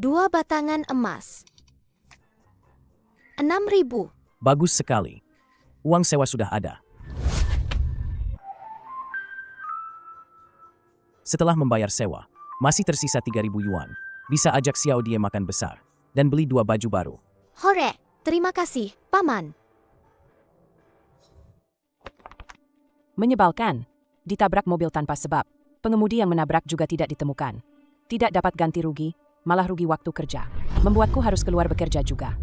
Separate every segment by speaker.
Speaker 1: 2 batangan emas. 6.000.
Speaker 2: Bagus sekali. Uang sewa sudah ada. Setelah membayar sewa, masih tersisa 3.000 yuan. Bisa ajak Xiao Die makan besar dan beli 2 baju baru.
Speaker 1: Hore, terima kasih, Paman.
Speaker 3: Menyebalkan. Ditabrak mobil tanpa sebab. Pengemudi yang menabrak juga tidak ditemukan. Tidak dapat ganti rugi, malah rugi waktu kerja. Membuatku harus keluar bekerja juga.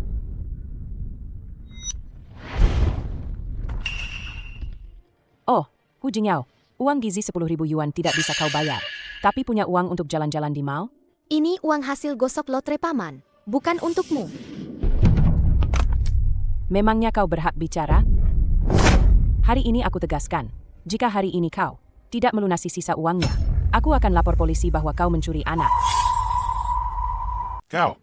Speaker 3: Oh, Hu Jingyao. Uang gizi 10.000 yuan tidak bisa kau bayar. Tapi punya uang untuk jalan-jalan di mall?
Speaker 1: Ini uang hasil gosok lotre Paman, bukan untukmu.
Speaker 3: Memangnya kau berhak bicara? Hari ini aku tegaskan, jika hari ini kau tidak melunasi sisa uangnya, aku akan lapor polisi bahwa kau mencuri anak.
Speaker 4: Kau.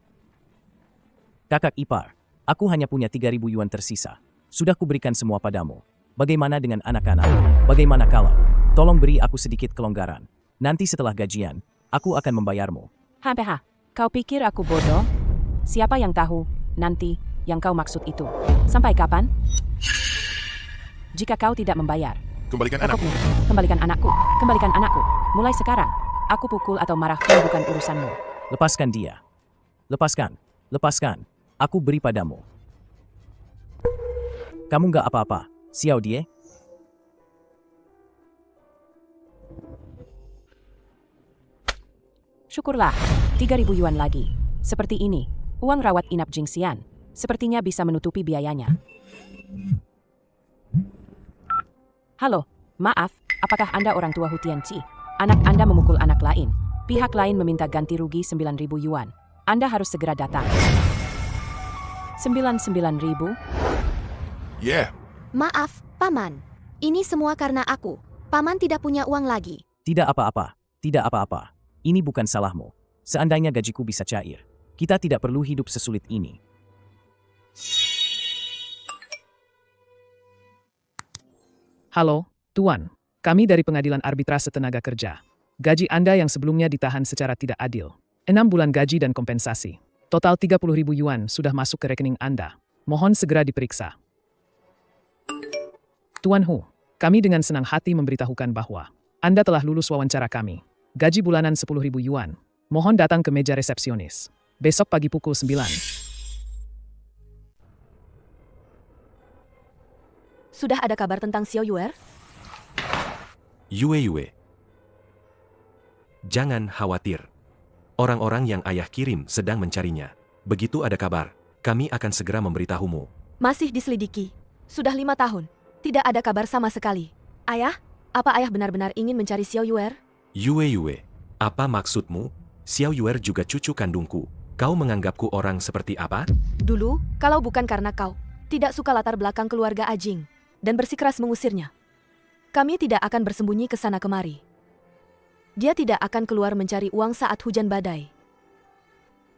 Speaker 2: Kakak ipar, aku hanya punya 3.000 yuan tersisa. Sudah kuberikan semua padamu. Bagaimana dengan anak-anak? Bagaimana kalau? Tolong beri aku sedikit kelonggaran. Nanti setelah gajian, aku akan membayarmu.
Speaker 3: Hampir, kau pikir aku bodoh? Siapa yang tahu, nanti, yang kau maksud itu. Sampai kapan? Jika kau tidak membayar,
Speaker 4: Kembalikan anakku.
Speaker 3: pokoknya, kembalikan anakku, kembalikan anakku. Mulai sekarang, aku pukul atau marah pun bukan urusanmu.
Speaker 2: Lepaskan dia. Lepaskan. Lepaskan. Aku beri padamu. Kamu nggak apa-apa, Xiao Die?
Speaker 3: Syukurlah, 3.000 yuan lagi. Seperti ini, uang rawat inap Jingxian. Sepertinya bisa menutupi biayanya. Halo, maaf, apakah Anda orang tua Hu Tianqi? Anak Anda memukul anak lain. Pihak lain meminta ganti rugi 9.000 yuan. Anda harus segera datang. 99.000?
Speaker 4: Yeah.
Speaker 1: Maaf, Paman. Ini semua karena aku. Paman tidak punya uang lagi.
Speaker 2: Tidak apa-apa. Tidak apa-apa. Ini bukan salahmu. Seandainya gajiku bisa cair, kita tidak perlu hidup sesulit ini.
Speaker 5: Halo, Tuan. Kami dari Pengadilan Arbitrase Tenaga Kerja. Gaji Anda yang sebelumnya ditahan secara tidak adil. 6 bulan gaji dan kompensasi. Total 30.000 yuan sudah masuk ke rekening Anda. Mohon segera diperiksa. Tuan Hu, kami dengan senang hati memberitahukan bahwa Anda telah lulus wawancara kami. Gaji bulanan 10.000 yuan. Mohon datang ke meja resepsionis. Besok pagi pukul 9.
Speaker 3: Sudah ada kabar tentang Xiao Yuer?
Speaker 6: Yue. Jangan khawatir. Orang-orang yang ayah kirim sedang mencarinya. Begitu ada kabar, kami akan segera memberitahumu.
Speaker 7: Masih diselidiki. Sudah 5 tahun. Tidak ada kabar sama sekali. Ayah, apa ayah benar-benar ingin mencari Xiao Yuer?
Speaker 6: Yue, apa maksudmu? Xiao Yuer juga cucu kandungku. Kau menganggapku orang seperti apa?
Speaker 7: Dulu, kalau bukan karena kau tidak suka latar belakang keluarga Ajing dan bersikeras mengusirnya, kami tidak akan bersembunyi ke sana kemari. Dia tidak akan keluar mencari uang saat hujan badai.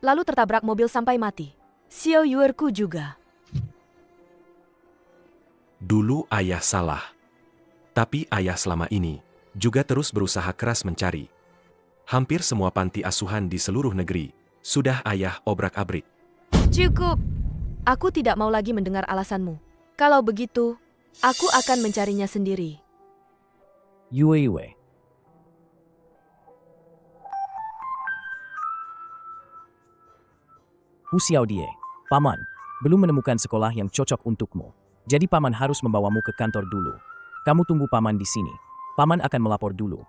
Speaker 7: Lalu tertabrak mobil sampai mati. Xiao Yuerku juga.
Speaker 6: Dulu ayah salah. Tapi ayah selama ini juga terus berusaha keras mencari. Hampir semua panti asuhan di seluruh negeri sudah ayah obrak-abrik.
Speaker 7: Cukup. Aku tidak mau lagi mendengar alasanmu. Kalau begitu, aku akan mencarinya sendiri.
Speaker 2: Yue. Hu Xiao Die, Paman, belum menemukan sekolah yang cocok untukmu. Jadi Paman harus membawamu ke kantor dulu. Kamu tunggu Paman di sini. Paman akan melapor dulu.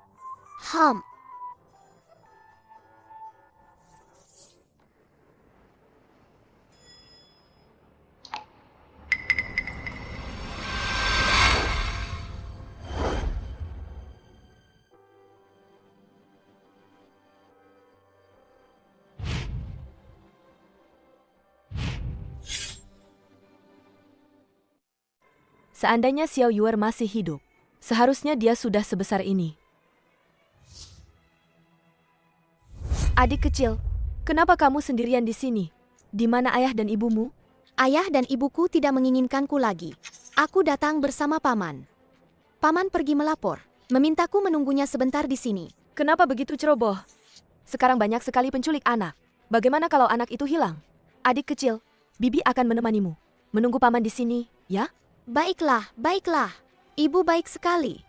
Speaker 7: Seandainya Xiao Yuer masih hidup, seharusnya dia sudah sebesar ini. Adik kecil, kenapa kamu sendirian di sini? Di mana ayah dan ibumu?
Speaker 1: Ayah dan ibuku tidak menginginkanku lagi. Aku datang bersama Paman. Paman pergi melapor, memintaku menunggunya sebentar di sini.
Speaker 7: Kenapa begitu ceroboh? Sekarang banyak sekali penculik anak. Bagaimana kalau anak itu hilang? Adik kecil, Bibi akan menemanimu. Menunggu paman di sini, ya?
Speaker 1: Baiklah, baiklah. Ibu baik sekali.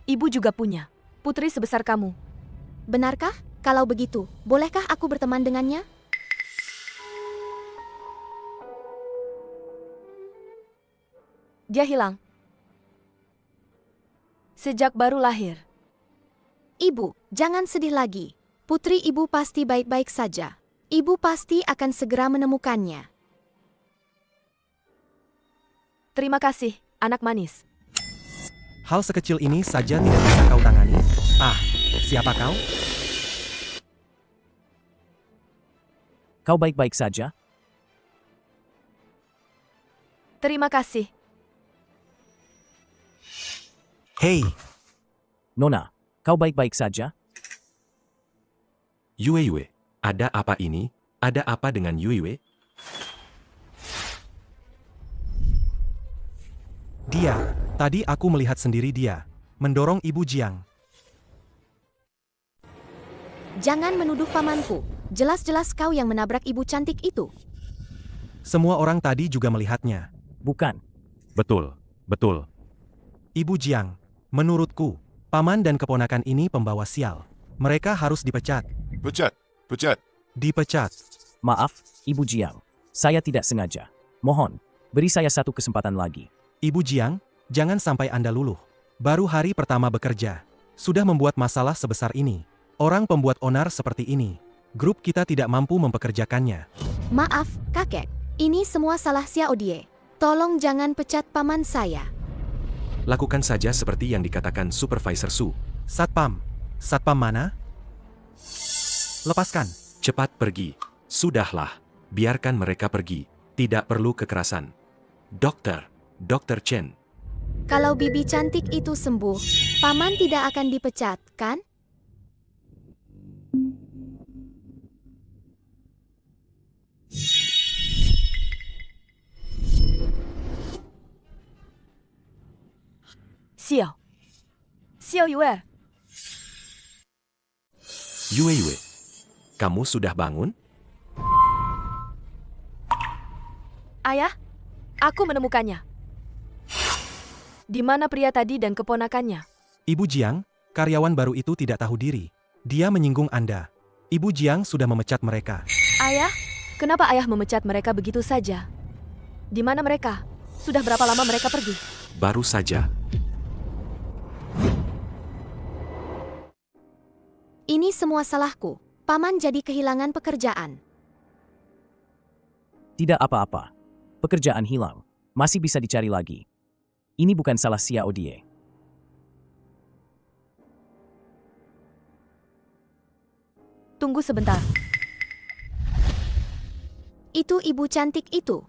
Speaker 7: Ibu juga punya putri sebesar kamu.
Speaker 1: Benarkah? Kalau begitu, bolehkah aku berteman dengannya?
Speaker 7: Dia hilang sejak baru lahir.
Speaker 1: Ibu, jangan sedih lagi. Putri ibu pasti baik-baik saja. Ibu pasti akan segera menemukannya.
Speaker 7: Terima kasih, anak manis.
Speaker 8: Hal sekecil ini saja tidak bisa kau tangani? Ah, siapa kau?
Speaker 2: Kau baik-baik saja?
Speaker 7: Terima kasih.
Speaker 8: Hei,
Speaker 2: Nona, kau baik-baik saja?
Speaker 6: Yue, ada apa ini? Ada apa dengan Yue?
Speaker 8: dia. Tadi aku melihat sendiri dia. Mendorong Ibu Jiang.
Speaker 1: Jangan menuduh pamanku. Jelas-jelas kau yang menabrak ibu cantik itu.
Speaker 8: Semua orang tadi juga melihatnya.
Speaker 2: Bukan.
Speaker 6: Betul, betul.
Speaker 8: Ibu Jiang, menurutku, paman dan keponakan ini pembawa sial. Mereka harus dipecat.
Speaker 4: Pecat. Pecat.
Speaker 8: Dipecat.
Speaker 2: Maaf, Ibu Jiang. Saya tidak sengaja. Mohon, beri saya satu kesempatan lagi.
Speaker 8: Ibu Jiang, jangan sampai Anda luluh. Baru hari pertama bekerja. Sudah membuat masalah sebesar ini. Orang pembuat onar seperti ini. Grup kita tidak mampu mempekerjakannya.
Speaker 1: Maaf, kakek. Ini semua salah Xiao Die. Tolong jangan pecat paman saya.
Speaker 6: Lakukan saja seperti yang dikatakan Supervisor Su.
Speaker 8: Satpam. Satpam mana? Lepaskan.
Speaker 6: Cepat pergi. Sudahlah. Biarkan mereka pergi. Tidak perlu kekerasan. Dokter Chen.
Speaker 1: Kalau bibi cantik itu sembuh, paman tidak akan dipecat, kan?
Speaker 7: Xiao Yue.
Speaker 6: Yue, kamu sudah bangun?
Speaker 7: Ayah, aku menemukannya. Di mana pria tadi dan keponakannya?
Speaker 8: Ibu Jiang, karyawan baru itu tidak tahu diri. Dia menyinggung Anda. Ibu Jiang sudah memecat mereka.
Speaker 7: Ayah, kenapa ayah memecat mereka begitu saja? Di mana mereka? Sudah berapa lama mereka pergi?
Speaker 6: Baru saja.
Speaker 1: Ini semua salahku. Paman jadi kehilangan pekerjaan.
Speaker 2: Tidak apa-apa. Pekerjaan hilang. Masih bisa dicari lagi. Ini bukan salah Xiao Die.
Speaker 7: Tunggu sebentar.
Speaker 1: Itu ibu cantik itu.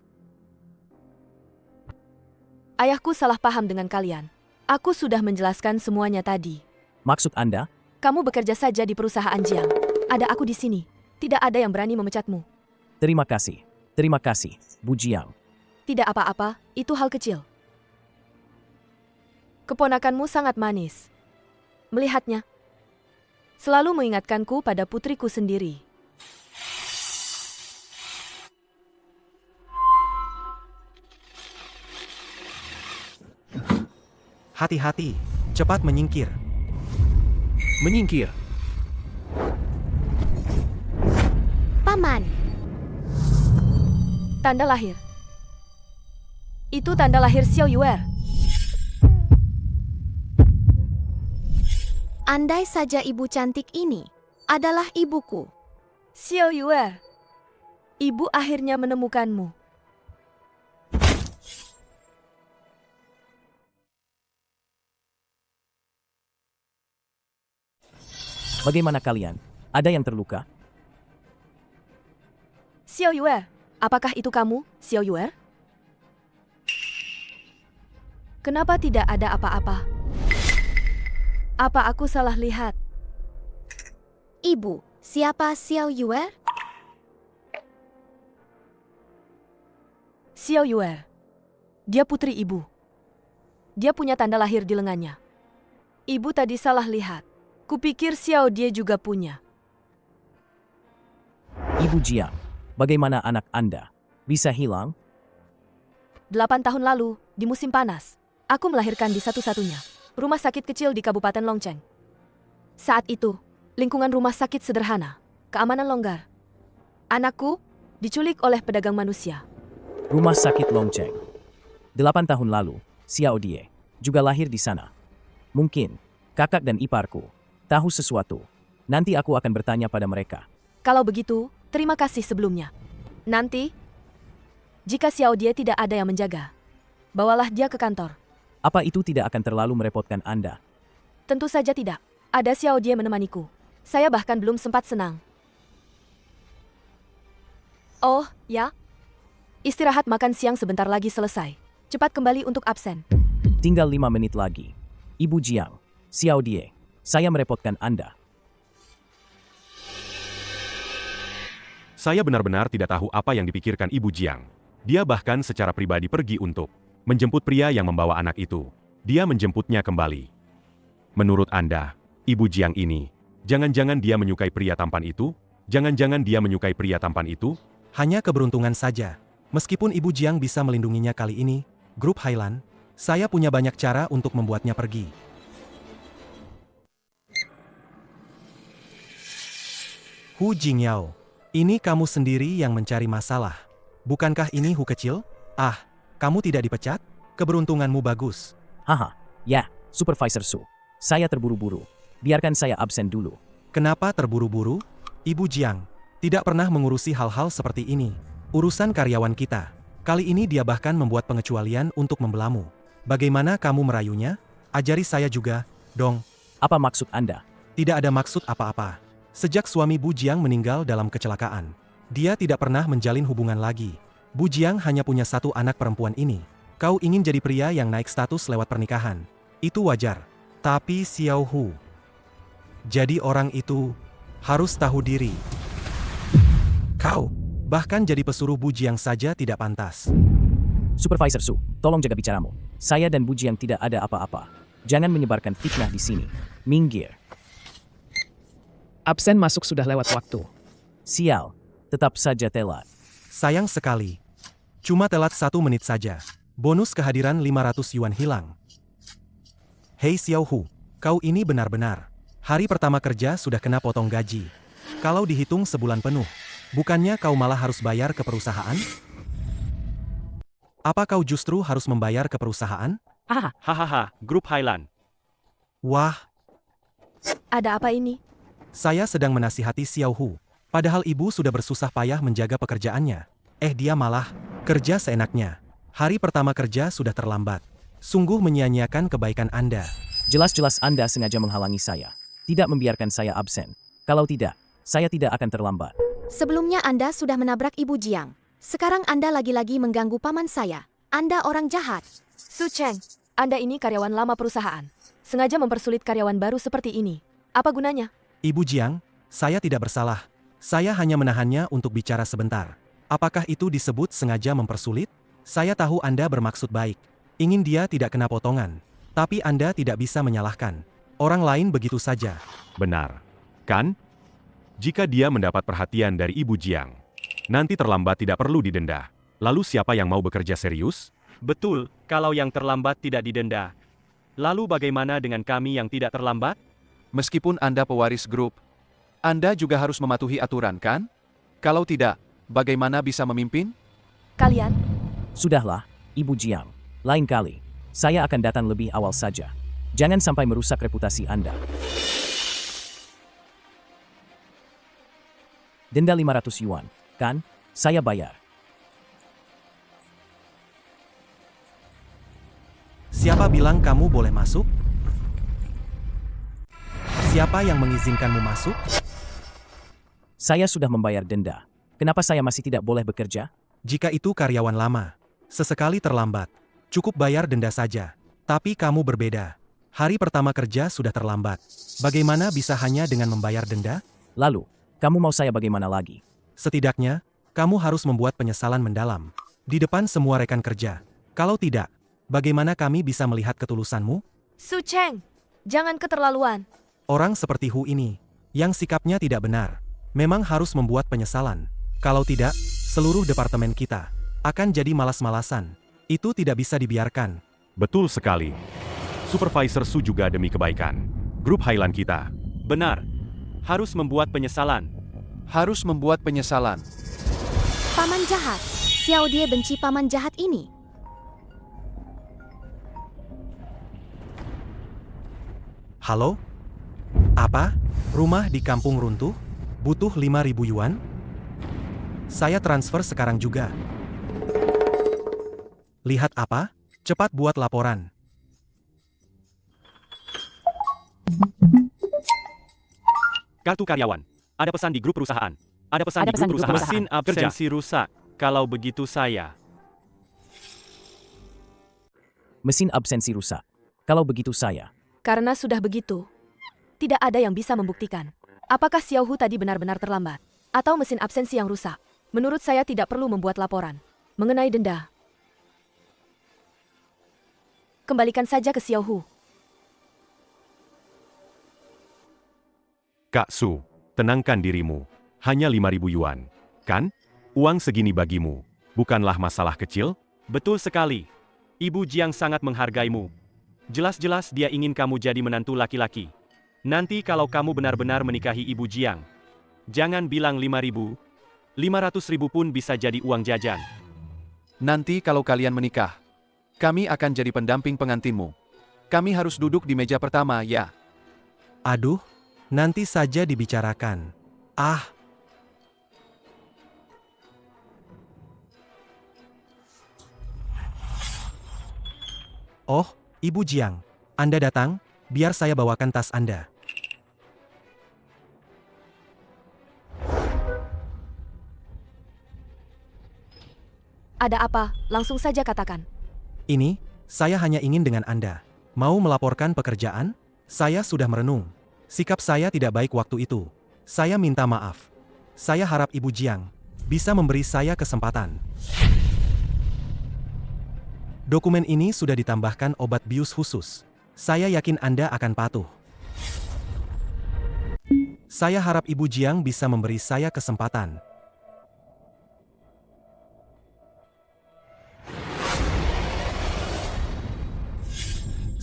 Speaker 7: Ayahku salah paham dengan kalian. Aku sudah menjelaskan semuanya tadi.
Speaker 2: Maksud Anda?
Speaker 7: Kamu bekerja saja di perusahaan Jiang. Ada aku di sini. Tidak ada yang berani memecatmu.
Speaker 2: Terima kasih. Terima kasih, Bu Jiang.
Speaker 7: Tidak apa-apa, itu hal kecil. Keponakanmu sangat manis. Melihatnya, selalu mengingatkanku pada putriku sendiri.
Speaker 8: Hati-hati, cepat menyingkir.
Speaker 6: Menyingkir.
Speaker 1: Paman,
Speaker 7: Tanda lahir. Itu tanda lahir Xiao Yue.
Speaker 1: andai saja ibu cantik ini adalah ibuku.
Speaker 7: Xiao Yue. Ibu akhirnya menemukanmu.
Speaker 2: Bagaimana kalian? Ada yang terluka?
Speaker 7: Xiao Yue, apakah itu kamu, Xiao Yue? Kenapa tidak ada apa-apa? Apa aku salah lihat?
Speaker 1: Ibu, siapa Xiao Yue?
Speaker 7: Xiao Yue. Dia putri ibu. Dia punya tanda lahir di lengannya. Ibu tadi salah lihat. Kupikir Xiao dia juga punya.
Speaker 2: Ibu Jiang, bagaimana anak Anda? Bisa hilang?
Speaker 7: 8 tahun lalu, di musim panas, aku melahirkan di satu-satunya rumah sakit kecil di Kabupaten Longcheng. Saat itu, lingkungan rumah sakit sederhana, keamanan longgar. Anakku diculik oleh pedagang manusia.
Speaker 2: Rumah sakit Longcheng. 8 tahun lalu, Xiao Die juga lahir di sana. Mungkin, kakak dan iparku tahu sesuatu. Nanti aku akan bertanya pada mereka.
Speaker 7: Kalau begitu, terima kasih sebelumnya. Nanti, jika Xiao Die tidak ada yang menjaga, bawalah dia ke kantor.
Speaker 2: Apa itu tidak akan terlalu merepotkan Anda?
Speaker 7: Tentu saja tidak. Ada Xiao Die menemaniku. Saya bahkan belum sempat senang. Oh, ya? Istirahat makan siang sebentar lagi selesai. Cepat kembali untuk absen.
Speaker 2: Tinggal 5 menit lagi. Ibu Jiang, Xiao Die, saya merepotkan Anda.
Speaker 6: Saya benar-benar tidak tahu apa yang dipikirkan Ibu Jiang. Dia bahkan secara pribadi pergi untuk menjemput pria yang membawa anak itu. Dia menjemputnya kembali. Menurut Anda, Ibu Jiang ini, jangan-jangan dia menyukai pria tampan itu? Jangan-jangan dia menyukai pria tampan itu?
Speaker 8: Hanya keberuntungan saja. Meskipun Ibu Jiang bisa melindunginya kali ini, Grup Highland, saya punya banyak cara untuk membuatnya pergi. Hu Jingyao, ini kamu sendiri yang mencari masalah. Bukankah ini Hu kecil? Ah, kamu tidak dipecat? Keberuntunganmu bagus.
Speaker 2: Haha, ya, Supervisor Su. Saya terburu-buru. Biarkan saya absen dulu.
Speaker 8: Kenapa terburu-buru? Ibu Jiang, tidak pernah mengurusi hal-hal seperti ini. Urusan karyawan kita. Kali ini dia bahkan membuat pengecualian untuk membelamu. Bagaimana kamu merayunya? Ajari saya juga, dong.
Speaker 2: Apa maksud Anda?
Speaker 8: Tidak ada maksud apa-apa. Sejak suami Bu Jiang meninggal dalam kecelakaan, dia tidak pernah menjalin hubungan lagi. Bu Jiang hanya punya satu anak perempuan ini. Kau ingin jadi pria yang naik status lewat pernikahan. Itu wajar. Tapi Xiao Hu, jadi orang itu harus tahu diri. Kau bahkan jadi pesuruh Bu Jiang saja tidak pantas.
Speaker 2: Supervisor Su, tolong jaga bicaramu. Saya dan Bu Jiang tidak ada apa-apa. Jangan menyebarkan fitnah di sini. Minggir.
Speaker 5: Absen masuk sudah lewat waktu.
Speaker 2: Sial, tetap saja telat.
Speaker 8: Sayang sekali. Cuma telat 1 menit saja. Bonus kehadiran 500 yuan hilang. Hei Xiao Hu, kau ini benar-benar. Hari pertama kerja sudah kena potong gaji. Kalau dihitung sebulan penuh, bukannya kau malah harus bayar ke perusahaan? Apa kau justru harus membayar ke perusahaan?
Speaker 6: Hahaha, Grup Highland.
Speaker 8: Wah,
Speaker 7: Ada apa ini?
Speaker 8: saya sedang menasihati Xiao Hu. Padahal ibu sudah bersusah payah menjaga pekerjaannya. Dia malah kerja seenaknya. Hari pertama kerja sudah terlambat. Sungguh menyia-nyiakan kebaikan Anda.
Speaker 2: Jelas-jelas Anda sengaja menghalangi saya. Tidak membiarkan saya absen. Kalau tidak, saya tidak akan terlambat.
Speaker 1: Sebelumnya Anda sudah menabrak Ibu Jiang. Sekarang Anda lagi-lagi mengganggu paman saya. Anda orang jahat.
Speaker 7: Su Cheng, Anda ini karyawan lama perusahaan. Sengaja mempersulit karyawan baru seperti ini. Apa gunanya?
Speaker 8: Ibu Jiang, saya tidak bersalah. Saya hanya menahannya untuk bicara sebentar. Apakah itu disebut sengaja mempersulit? Saya tahu Anda bermaksud baik. Ingin dia tidak kena potongan. Tapi Anda tidak bisa menyalahkan. Orang lain begitu saja.
Speaker 6: Benar. Kan? Jika dia mendapat perhatian dari Ibu Jiang, nanti terlambat tidak perlu didenda. Lalu siapa yang mau bekerja serius?
Speaker 9: Betul, kalau yang terlambat tidak didenda. Lalu bagaimana dengan kami yang tidak terlambat?
Speaker 10: Meskipun Anda pewaris grup, Anda juga harus mematuhi aturan, kan? Kalau tidak, bagaimana bisa memimpin?
Speaker 7: Kalian?
Speaker 2: Sudahlah, Ibu Jiang. Lain kali, saya akan datang lebih awal saja. Jangan sampai merusak reputasi Anda. Denda 500 yuan, kan? Saya bayar.
Speaker 8: Siapa bilang kamu boleh masuk? Siapa yang mengizinkanmu masuk?
Speaker 2: Saya sudah membayar denda. Kenapa saya masih tidak boleh bekerja?
Speaker 8: Jika itu karyawan lama, sesekali terlambat, cukup bayar denda saja. Tapi kamu berbeda. Hari pertama kerja sudah terlambat. Bagaimana bisa hanya dengan membayar denda?
Speaker 2: Lalu, kamu mau saya bagaimana lagi?
Speaker 8: Setidaknya, kamu harus membuat penyesalan mendalam. Di depan semua rekan kerja. Kalau tidak, bagaimana kami bisa melihat ketulusanmu?
Speaker 7: Su Cheng, jangan keterlaluan.
Speaker 8: Orang seperti Hu ini, yang sikapnya tidak benar, memang harus membuat penyesalan. Kalau tidak, seluruh departemen kita akan jadi malas-malasan. Itu tidak bisa dibiarkan.
Speaker 6: Betul sekali. Supervisor Su juga demi kebaikan grup Highland kita.
Speaker 9: Benar. Harus membuat penyesalan.
Speaker 10: Harus membuat penyesalan.
Speaker 1: Paman jahat. Xiao dia benci paman jahat ini.
Speaker 8: Halo? Apa? Rumah di kampung runtuh? Butuh 5.000 yuan? Saya transfer sekarang juga. Lihat apa? Cepat buat laporan.
Speaker 9: Kartu karyawan. Ada pesan di grup perusahaan. Ada pesan
Speaker 3: Ada
Speaker 9: di
Speaker 3: pesan
Speaker 9: grup
Speaker 3: di grup
Speaker 9: perusahaan.
Speaker 3: perusahaan.
Speaker 9: Mesin absensi rusak. Kalau begitu saya.
Speaker 2: Mesin absensi rusak. Kalau begitu saya.
Speaker 7: Karena sudah begitu, tidak ada yang bisa membuktikan. Apakah Xiao Hu tadi benar-benar terlambat? Atau mesin absensi yang rusak? Menurut saya tidak perlu membuat laporan. Mengenai denda, kembalikan saja ke Xiao Hu.
Speaker 6: Kak Su, tenangkan dirimu. Hanya 5.000 yuan. Kan? Uang segini bagimu. Bukanlah masalah kecil?
Speaker 9: Betul sekali. Ibu Jiang sangat menghargaimu. Jelas-jelas dia ingin kamu jadi menantu laki-laki. Nanti kalau kamu benar-benar menikahi Ibu Jiang, jangan bilang 5.000. 500.000 pun bisa jadi uang jajan.
Speaker 10: Nanti kalau kalian menikah, kami akan jadi pendamping pengantinmu. Kami harus duduk di meja pertama, ya.
Speaker 8: Aduh, nanti saja dibicarakan. Ah, oh, Ibu Jiang. Anda datang, biar saya bawakan tas Anda.
Speaker 7: Ada apa? Langsung saja katakan.
Speaker 8: Ini, saya hanya ingin dengan Anda. Mau melaporkan pekerjaan? Saya sudah merenung. Sikap saya tidak baik waktu itu. Saya minta maaf. Saya harap Ibu Jiang bisa memberi saya kesempatan. Dokumen ini sudah ditambahkan obat bius khusus. Saya yakin Anda akan patuh. Saya harap Ibu Jiang bisa memberi saya kesempatan.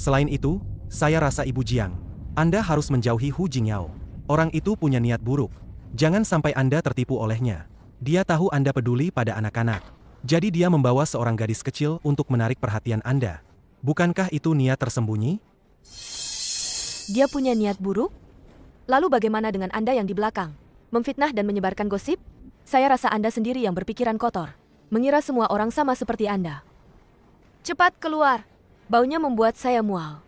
Speaker 8: Selain itu, saya rasa Ibu Jiang, Anda harus menjauhi Hu Jingyao. Orang itu punya niat buruk. Jangan sampai Anda tertipu olehnya. Dia tahu Anda peduli pada anak-anak. Jadi dia membawa seorang gadis kecil untuk menarik perhatian Anda. Bukankah itu niat tersembunyi?
Speaker 7: Dia punya niat buruk? Lalu bagaimana dengan Anda yang di belakang? Memfitnah dan menyebarkan gosip? Saya rasa Anda sendiri yang berpikiran kotor. Mengira semua orang sama seperti Anda. Cepat keluar. Baunya membuat saya mual.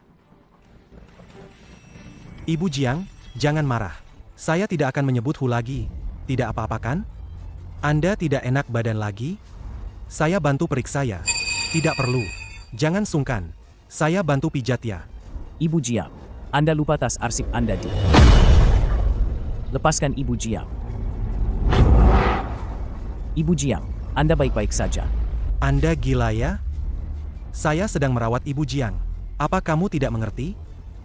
Speaker 8: Ibu Jiang, jangan marah. Saya tidak akan menyebut Hu lagi. Tidak apa-apa kan? Anda tidak enak badan lagi? Saya bantu periksa ya. Tidak perlu. Jangan sungkan. Saya bantu pijat ya.
Speaker 2: Ibu Jiang, Anda lupa tas arsip Anda di. Lepaskan Ibu Jiang. Ibu Jiang, Anda baik-baik saja.
Speaker 8: Anda gila ya? Saya sedang merawat Ibu Jiang. Apa kamu tidak mengerti?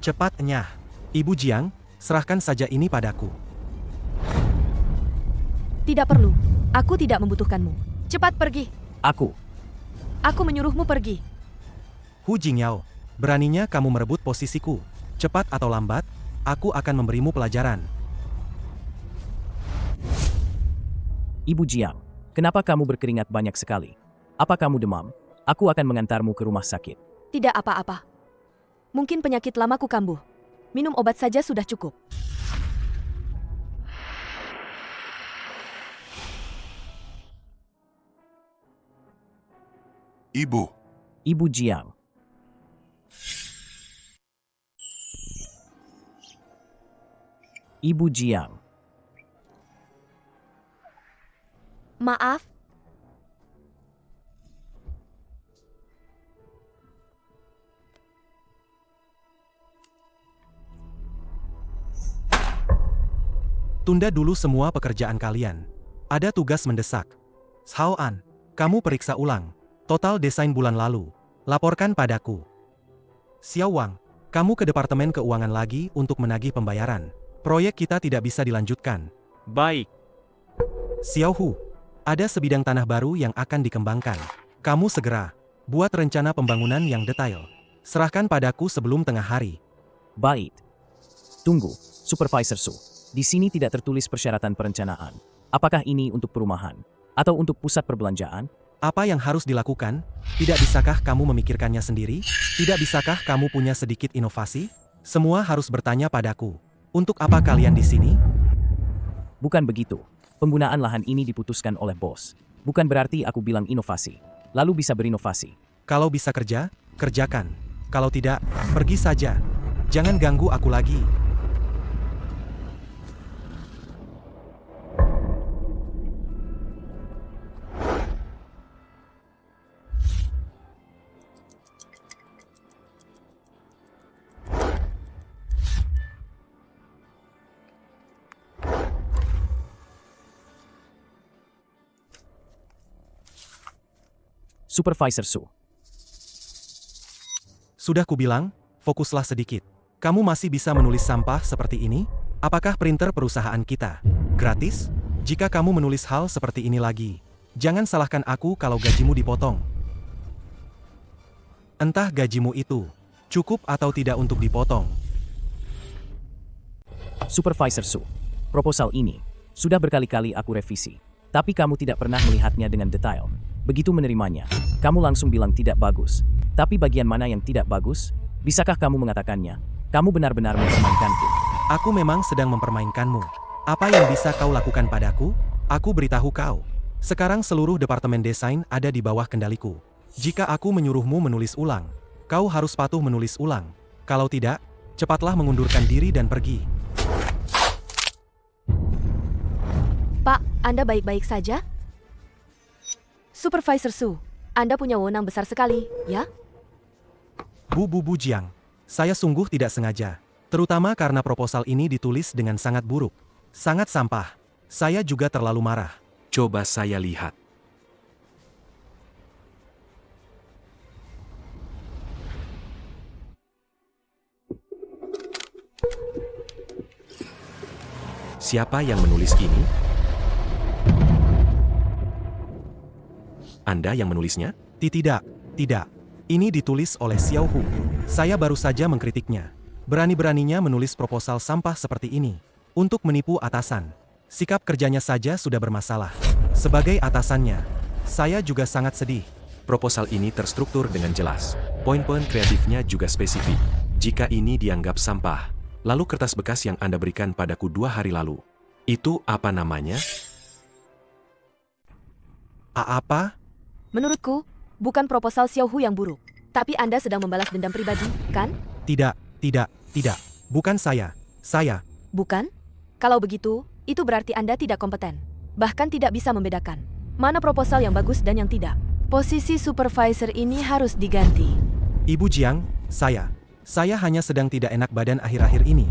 Speaker 8: Cepat enyah. Ibu Jiang, serahkan saja ini padaku.
Speaker 7: Tidak perlu. Aku tidak membutuhkanmu. Cepat pergi.
Speaker 2: Aku.
Speaker 7: Aku menyuruhmu pergi.
Speaker 8: Hu Jingyao, beraninya kamu merebut posisiku. Cepat atau lambat, aku akan memberimu pelajaran.
Speaker 2: Ibu Jiang, kenapa kamu berkeringat banyak sekali? Apa kamu demam? Aku akan mengantarmu ke rumah sakit.
Speaker 7: Tidak apa-apa. Mungkin penyakit lamaku kambuh. Minum obat saja sudah cukup.
Speaker 4: Ibu.
Speaker 2: Ibu Jiang. Ibu Jiang.
Speaker 1: Maaf,
Speaker 8: Tunda dulu semua pekerjaan kalian. Ada tugas mendesak. Xiao An, kamu periksa ulang total desain bulan lalu. Laporkan padaku. Xiao Wang, kamu ke Departemen Keuangan lagi untuk menagih pembayaran. Proyek kita tidak bisa dilanjutkan.
Speaker 9: Baik.
Speaker 8: Xiao Hu, Ada sebidang tanah baru yang akan dikembangkan. Kamu segera buat rencana pembangunan yang detail. Serahkan padaku sebelum tengah hari.
Speaker 2: Baik. Tunggu, Supervisor Su. Di sini tidak tertulis persyaratan perencanaan. Apakah ini untuk perumahan? Atau untuk pusat perbelanjaan?
Speaker 8: Apa yang harus dilakukan? Tidak bisakah kamu memikirkannya sendiri? Tidak bisakah kamu punya sedikit inovasi? Semua harus bertanya padaku. Untuk apa kalian di sini?
Speaker 2: Bukan begitu. Penggunaan lahan ini diputuskan oleh bos. Bukan berarti aku bilang inovasi. Lalu bisa berinovasi.
Speaker 8: Kalau bisa kerja, kerjakan. Kalau tidak, pergi saja. Jangan ganggu aku lagi.
Speaker 2: Supervisor Su.
Speaker 8: Sudah kubilang, fokuslah sedikit. Kamu masih bisa menulis sampah seperti ini? Apakah printer perusahaan kita gratis? Jika kamu menulis hal seperti ini lagi, jangan salahkan aku kalau gajimu dipotong. Entah gajimu itu cukup atau tidak untuk dipotong.
Speaker 2: Supervisor Su. Proposal ini sudah berkali-kali aku revisi. Tapi kamu tidak pernah melihatnya dengan detail. Begitu menerimanya, kamu langsung bilang tidak bagus. Tapi bagian mana yang tidak bagus? Bisakah kamu mengatakannya? Kamu benar-benar mempermainkanku.
Speaker 8: Aku memang sedang mempermainkanmu. Apa yang bisa kau lakukan padaku? Aku beritahu kau. Sekarang seluruh departemen desain ada di bawah kendaliku. Jika aku menyuruhmu menulis ulang, kau harus patuh menulis ulang. Kalau tidak, cepatlah mengundurkan diri dan pergi.
Speaker 7: Pak, Anda baik-baik saja? Supervisor Su, Anda punya wewenang besar sekali, ya?
Speaker 8: Bu Jiang, saya sungguh tidak sengaja. Terutama karena proposal ini ditulis dengan sangat buruk. Sangat sampah. Saya juga terlalu marah.
Speaker 6: Coba saya lihat. Siapa yang menulis ini? Anda yang menulisnya?
Speaker 8: Tidak. Ini ditulis oleh Xiao Hu. Saya baru saja mengkritiknya. Berani-beraninya menulis proposal sampah seperti ini. Untuk menipu atasan. Sikap kerjanya saja sudah bermasalah. Sebagai atasannya, saya juga sangat sedih.
Speaker 6: Proposal ini terstruktur dengan jelas. Poin-poin kreatifnya juga spesifik. Jika ini dianggap sampah, lalu kertas bekas yang Anda berikan padaku 2 hari lalu. Itu apa namanya?
Speaker 8: Apa?
Speaker 7: Menurutku, bukan proposal Xiao Hu yang buruk. Tapi Anda sedang membalas dendam pribadi, kan?
Speaker 8: Tidak. Bukan saya.
Speaker 7: Bukan? Kalau begitu, itu berarti Anda tidak kompeten. Bahkan tidak bisa membedakan mana proposal yang bagus dan yang tidak. Posisi supervisor ini harus diganti.
Speaker 8: Ibu Jiang, saya hanya sedang tidak enak badan akhir-akhir ini.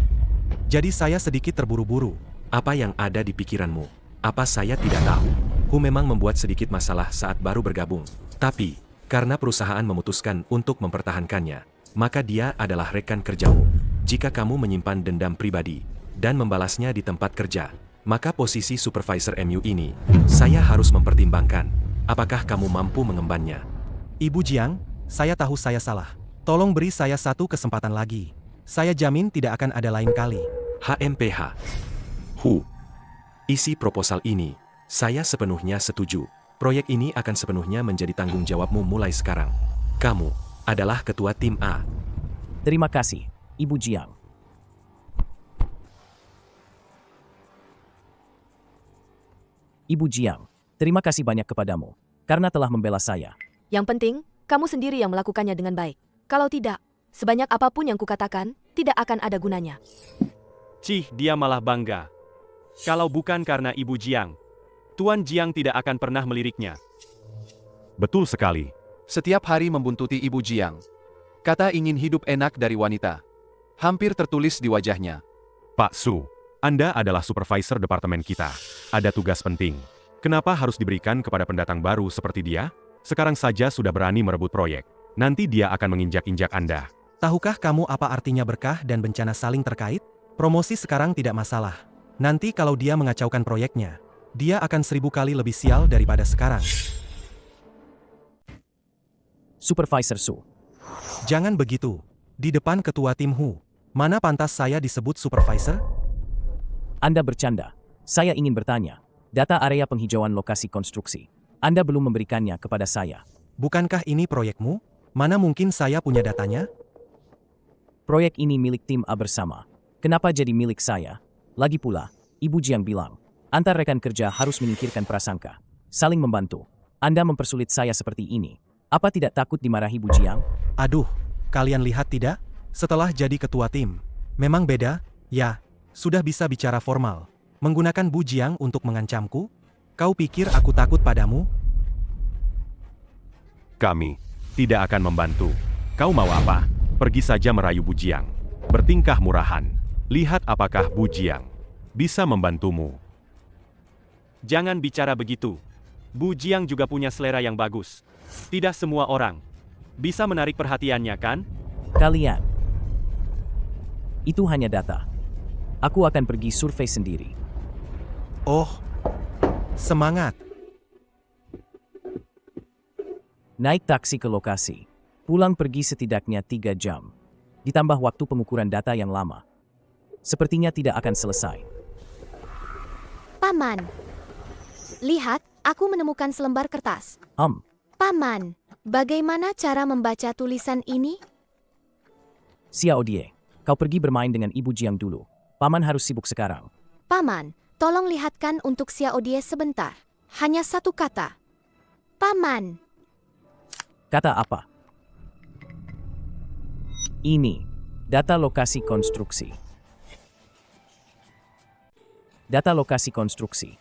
Speaker 8: Jadi saya sedikit terburu-buru.
Speaker 6: Apa yang ada di pikiranmu? Apa saya tidak tahu? Hu memang membuat sedikit masalah saat baru bergabung. Tapi, karena perusahaan memutuskan untuk mempertahankannya, maka dia adalah rekan kerjamu. Jika kamu menyimpan dendam pribadi dan membalasnya di tempat kerja, maka posisi supervisor MU ini, saya harus mempertimbangkan. Apakah kamu mampu mengembannya?
Speaker 8: Ibu Jiang, saya tahu saya salah. Tolong beri saya satu kesempatan lagi. Saya jamin tidak akan ada lain kali.
Speaker 6: HMPH. Hu. Isi proposal ini, saya sepenuhnya setuju. Proyek ini akan sepenuhnya menjadi tanggung jawabmu mulai sekarang. Kamu adalah ketua tim A.
Speaker 2: Terima kasih, Ibu Jiang. Ibu Jiang, terima kasih banyak kepadamu, karena telah membela saya.
Speaker 7: Yang penting, kamu sendiri yang melakukannya dengan baik. Kalau tidak, sebanyak apapun yang kukatakan, tidak akan ada gunanya.
Speaker 9: Cih, dia malah bangga. Kalau bukan karena Ibu Jiang, Tuan Jiang tidak akan pernah meliriknya.
Speaker 6: Betul sekali.
Speaker 10: Setiap hari membuntuti Ibu Jiang. Kata ingin hidup enak dari wanita. Hampir tertulis di wajahnya.
Speaker 6: Pak Su, Anda adalah supervisor departemen kita. Ada tugas penting. Kenapa harus diberikan kepada pendatang baru seperti dia? Sekarang saja sudah berani merebut proyek. Nanti dia akan menginjak-injak Anda.
Speaker 8: Tahukah kamu apa artinya berkah dan bencana saling terkait? Promosi sekarang tidak masalah. Nanti kalau dia mengacaukan proyeknya, dia akan 1000 kali lebih sial daripada sekarang.
Speaker 2: Supervisor Su.
Speaker 8: Jangan begitu. Di depan ketua tim Hu, mana pantas saya disebut supervisor?
Speaker 2: Anda bercanda. Saya ingin bertanya. Data area penghijauan lokasi konstruksi. Anda belum memberikannya kepada saya.
Speaker 8: Bukankah ini proyekmu? Mana mungkin saya punya datanya?
Speaker 2: Proyek ini milik tim A bersama. Kenapa jadi milik saya? Lagi pula, Ibu Jiang bilang, antar rekan kerja harus menyingkirkan prasangka. Saling membantu. Anda mempersulit saya seperti ini. Apa tidak takut dimarahi Bu Jiang?
Speaker 8: Aduh, kalian lihat tidak? Setelah jadi ketua tim, memang beda? Ya, sudah bisa bicara formal. Menggunakan Bu Jiang untuk mengancamku? Kau pikir aku takut padamu?
Speaker 6: Kami tidak akan membantu. Kau mau apa? Pergi saja merayu Bu Jiang. Bertingkah murahan. Lihat apakah Bu Jiang bisa membantumu.
Speaker 9: Jangan bicara begitu. Bu Jiang juga punya selera yang bagus. Tidak semua orang bisa menarik perhatiannya, kan?
Speaker 2: Kalian. Itu hanya data. Aku akan pergi survei sendiri.
Speaker 8: Oh, semangat.
Speaker 2: Naik taksi ke lokasi. Pulang pergi setidaknya 3 jam. Ditambah waktu pengukuran data yang lama. Sepertinya tidak akan selesai.
Speaker 1: Paman. Lihat, aku menemukan selembar kertas. Paman, bagaimana cara membaca tulisan ini?
Speaker 2: Xiao Die, kau pergi bermain dengan Ibu Jiang dulu. Paman harus sibuk sekarang.
Speaker 1: Paman, tolong lihatkan untuk Xiao Die sebentar. Hanya 1 kata. Paman.
Speaker 2: Kata apa? Ini, data lokasi konstruksi. Data lokasi konstruksi.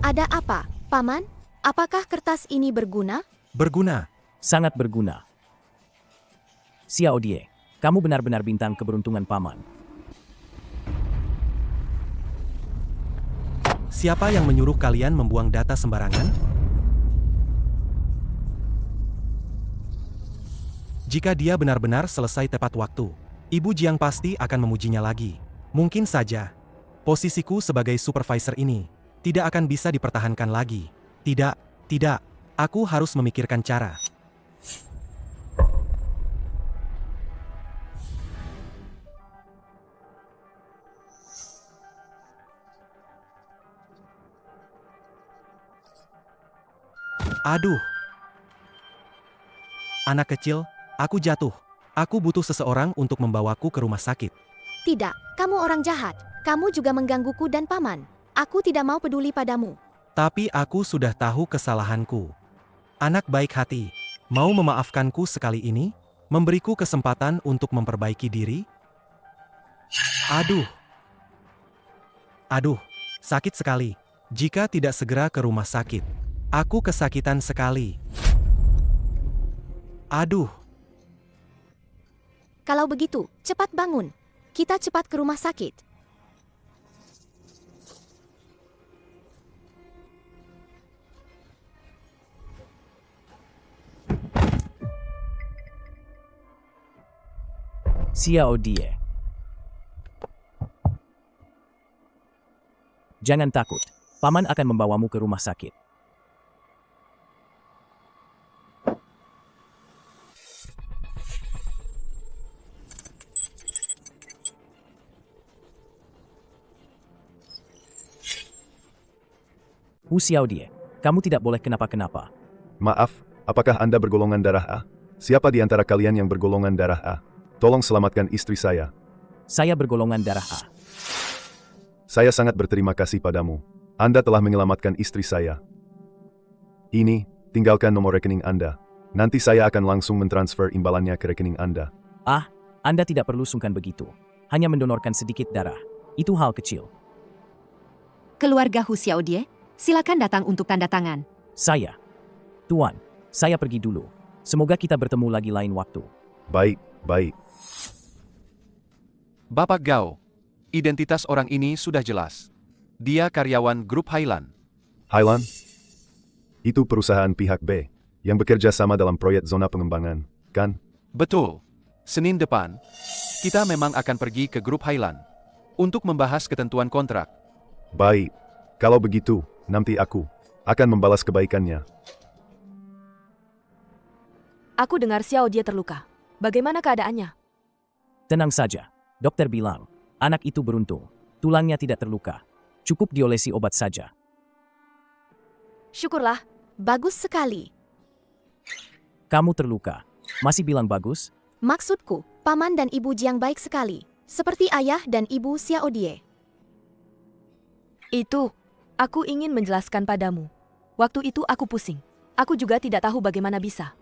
Speaker 1: Ada apa, Paman? Apakah kertas ini berguna?
Speaker 8: Berguna.
Speaker 2: Sangat berguna. Xiao Die, kamu benar-benar bintang keberuntungan Paman.
Speaker 8: Siapa yang menyuruh kalian membuang data sembarangan? Jika dia benar-benar selesai tepat waktu, Ibu Jiang pasti akan memujinya lagi. Mungkin saja, posisiku sebagai supervisor ini tidak akan bisa dipertahankan lagi. Tidak, aku harus memikirkan cara. Aduh. Anak kecil, aku jatuh. Aku butuh seseorang untuk membawaku ke rumah sakit.
Speaker 1: Tidak, kamu orang jahat. Kamu juga menggangguku dan Paman. Aku tidak mau peduli padamu.
Speaker 8: Tapi aku sudah tahu kesalahanku. Anak baik hati, mau memaafkanku sekali ini? Memberiku kesempatan untuk memperbaiki diri? Aduh, sakit sekali. Jika tidak segera ke rumah sakit, aku kesakitan sekali. Aduh.
Speaker 1: Kalau begitu, cepat bangun. Kita cepat ke rumah sakit.
Speaker 2: Xiao Die. Jangan takut. Paman akan membawamu ke rumah sakit. Hu Xiao Die, kamu tidak boleh kenapa-kenapa.
Speaker 11: Maaf, apakah Anda bergolongan darah A? Siapa di antara kalian yang bergolongan darah A? Tolong selamatkan istri saya.
Speaker 2: Saya bergolongan darah A.
Speaker 11: Saya sangat berterima kasih padamu. Anda telah menyelamatkan istri saya. Ini, tinggalkan nomor rekening Anda. Nanti saya akan langsung mentransfer imbalannya ke rekening Anda.
Speaker 2: Anda tidak perlu sungkan begitu. Hanya mendonorkan sedikit darah. Itu hal kecil.
Speaker 12: Keluarga Hu Xiao Die, silakan datang untuk tanda tangan.
Speaker 2: Tuan, saya pergi dulu. Semoga kita bertemu lagi lain waktu.
Speaker 11: Baik.
Speaker 10: Bapak Gao, identitas orang ini sudah jelas. Dia karyawan grup Highland.
Speaker 11: Highland? Itu perusahaan pihak B, yang bekerja sama dalam proyek zona pengembangan, kan?
Speaker 10: Betul. Senin depan, kita memang akan pergi ke grup Highland untuk membahas ketentuan kontrak.
Speaker 11: Baik. Kalau begitu, nanti aku akan membalas kebaikannya.
Speaker 7: Aku dengar Xiao Jie terluka. Bagaimana keadaannya?
Speaker 2: Tenang saja. Dokter bilang, anak itu beruntung. Tulangnya tidak terluka. Cukup diolesi obat saja.
Speaker 7: Syukurlah.
Speaker 1: Bagus sekali.
Speaker 2: Kamu terluka. Masih bilang bagus?
Speaker 1: Maksudku, paman dan ibu Jiang baik sekali. Seperti ayah dan ibu Xiao Die.
Speaker 7: Itu, aku ingin menjelaskan padamu. Waktu itu aku pusing. Aku juga tidak tahu bagaimana bisa.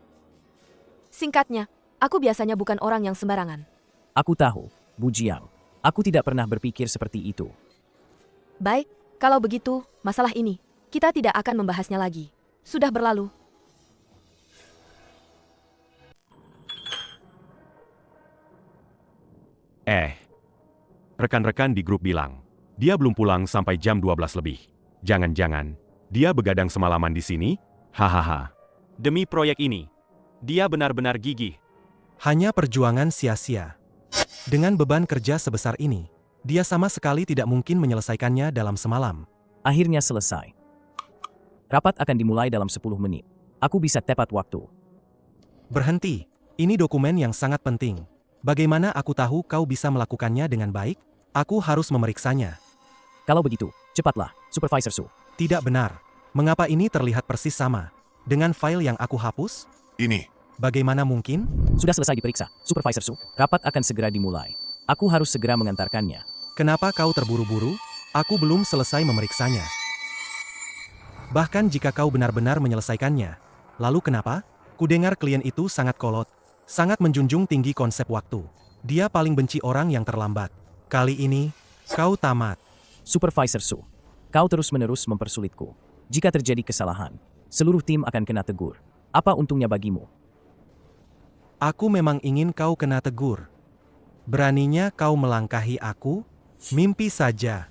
Speaker 7: Singkatnya, aku biasanya bukan orang yang sembarangan.
Speaker 2: Aku tahu, Bu Jiang. Aku tidak pernah berpikir seperti itu.
Speaker 7: Baik, kalau begitu, masalah ini, kita tidak akan membahasnya lagi. Sudah berlalu.
Speaker 6: Rekan-rekan di grup bilang, dia belum pulang sampai jam 12 lebih. Jangan-jangan, dia begadang semalaman di sini? Hahaha.
Speaker 9: Demi proyek ini, dia benar-benar gigih.
Speaker 8: Hanya perjuangan sia-sia. Dengan beban kerja sebesar ini, dia sama sekali tidak mungkin menyelesaikannya dalam semalam.
Speaker 2: Akhirnya selesai. Rapat akan dimulai dalam 10 menit. Aku bisa tepat waktu.
Speaker 8: Berhenti. Ini dokumen yang sangat penting. Bagaimana aku tahu kau bisa melakukannya dengan baik? Aku harus memeriksanya.
Speaker 2: Kalau begitu, cepatlah, Supervisor Su.
Speaker 8: Tidak benar. Mengapa ini terlihat persis sama dengan file yang aku hapus?
Speaker 4: Ini.
Speaker 8: Bagaimana mungkin?
Speaker 2: Sudah selesai diperiksa, Supervisor Su. Rapat akan segera dimulai. Aku harus segera mengantarkannya.
Speaker 8: Kenapa kau terburu-buru? Aku belum selesai memeriksanya. Bahkan jika kau benar-benar menyelesaikannya. Lalu kenapa? Kudengar klien itu sangat kolot. Sangat menjunjung tinggi konsep waktu. Dia paling benci orang yang terlambat. Kali ini, kau tamat.
Speaker 2: Supervisor Su, kau terus-menerus mempersulitku. Jika terjadi kesalahan, seluruh tim akan kena tegur. Apa untungnya bagimu?
Speaker 8: Aku memang ingin kau kena tegur. Beraninya kau melangkahi aku? Mimpi saja.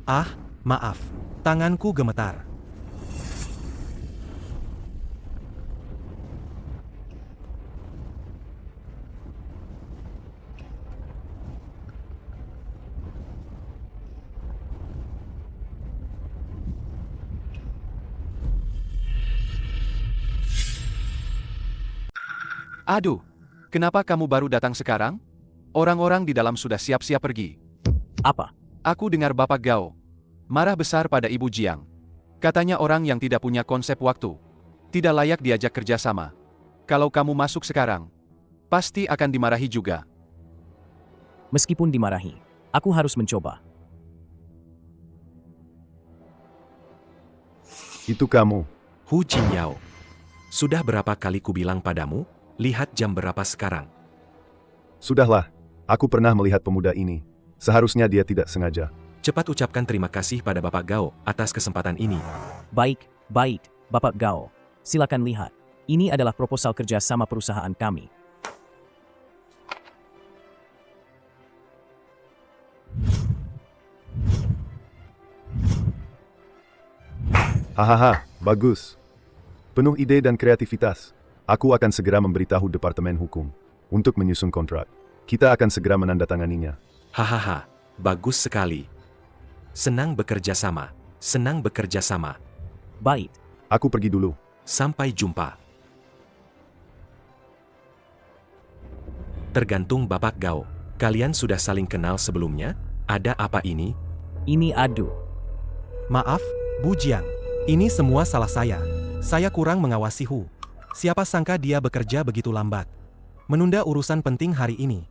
Speaker 8: Ah, maaf. Tanganku gemetar.
Speaker 10: Aduh, kenapa kamu baru datang sekarang? Orang-orang di dalam sudah siap-siap pergi.
Speaker 2: Apa?
Speaker 10: Aku dengar Bapak Gao marah besar pada Ibu Jiang. Katanya orang yang tidak punya konsep waktu tidak layak diajak kerja sama. Kalau kamu masuk sekarang, pasti akan dimarahi juga.
Speaker 2: Meskipun dimarahi, aku harus mencoba.
Speaker 11: Itu kamu.
Speaker 13: Hu Jinyao. Sudah berapa kali kubilang padamu? Lihat jam berapa sekarang.
Speaker 11: Sudahlah, aku pernah melihat pemuda ini. Seharusnya dia tidak sengaja.
Speaker 13: Cepat ucapkan terima kasih pada Bapak Gao atas kesempatan ini.
Speaker 2: Baik, Bapak Gao. Silakan lihat. Ini adalah proposal kerja sama perusahaan kami.
Speaker 11: Hahaha, bagus. Penuh ide dan kreativitas. Aku akan segera memberitahu Departemen Hukum untuk menyusun kontrak. Kita akan segera menandatanganinya.
Speaker 13: Hahaha, bagus sekali. Senang bekerja sama. Senang bekerja sama.
Speaker 2: Baik.
Speaker 11: Aku pergi dulu.
Speaker 13: Sampai jumpa. Tergantung Bapak Gao. Kalian sudah saling kenal sebelumnya? Ada apa ini?
Speaker 2: Ini adu.
Speaker 8: Maaf, Bu Jiang. Ini semua salah saya. Saya kurang mengawasi Hu. Siapa sangka dia bekerja begitu lambat. Menunda urusan penting hari ini.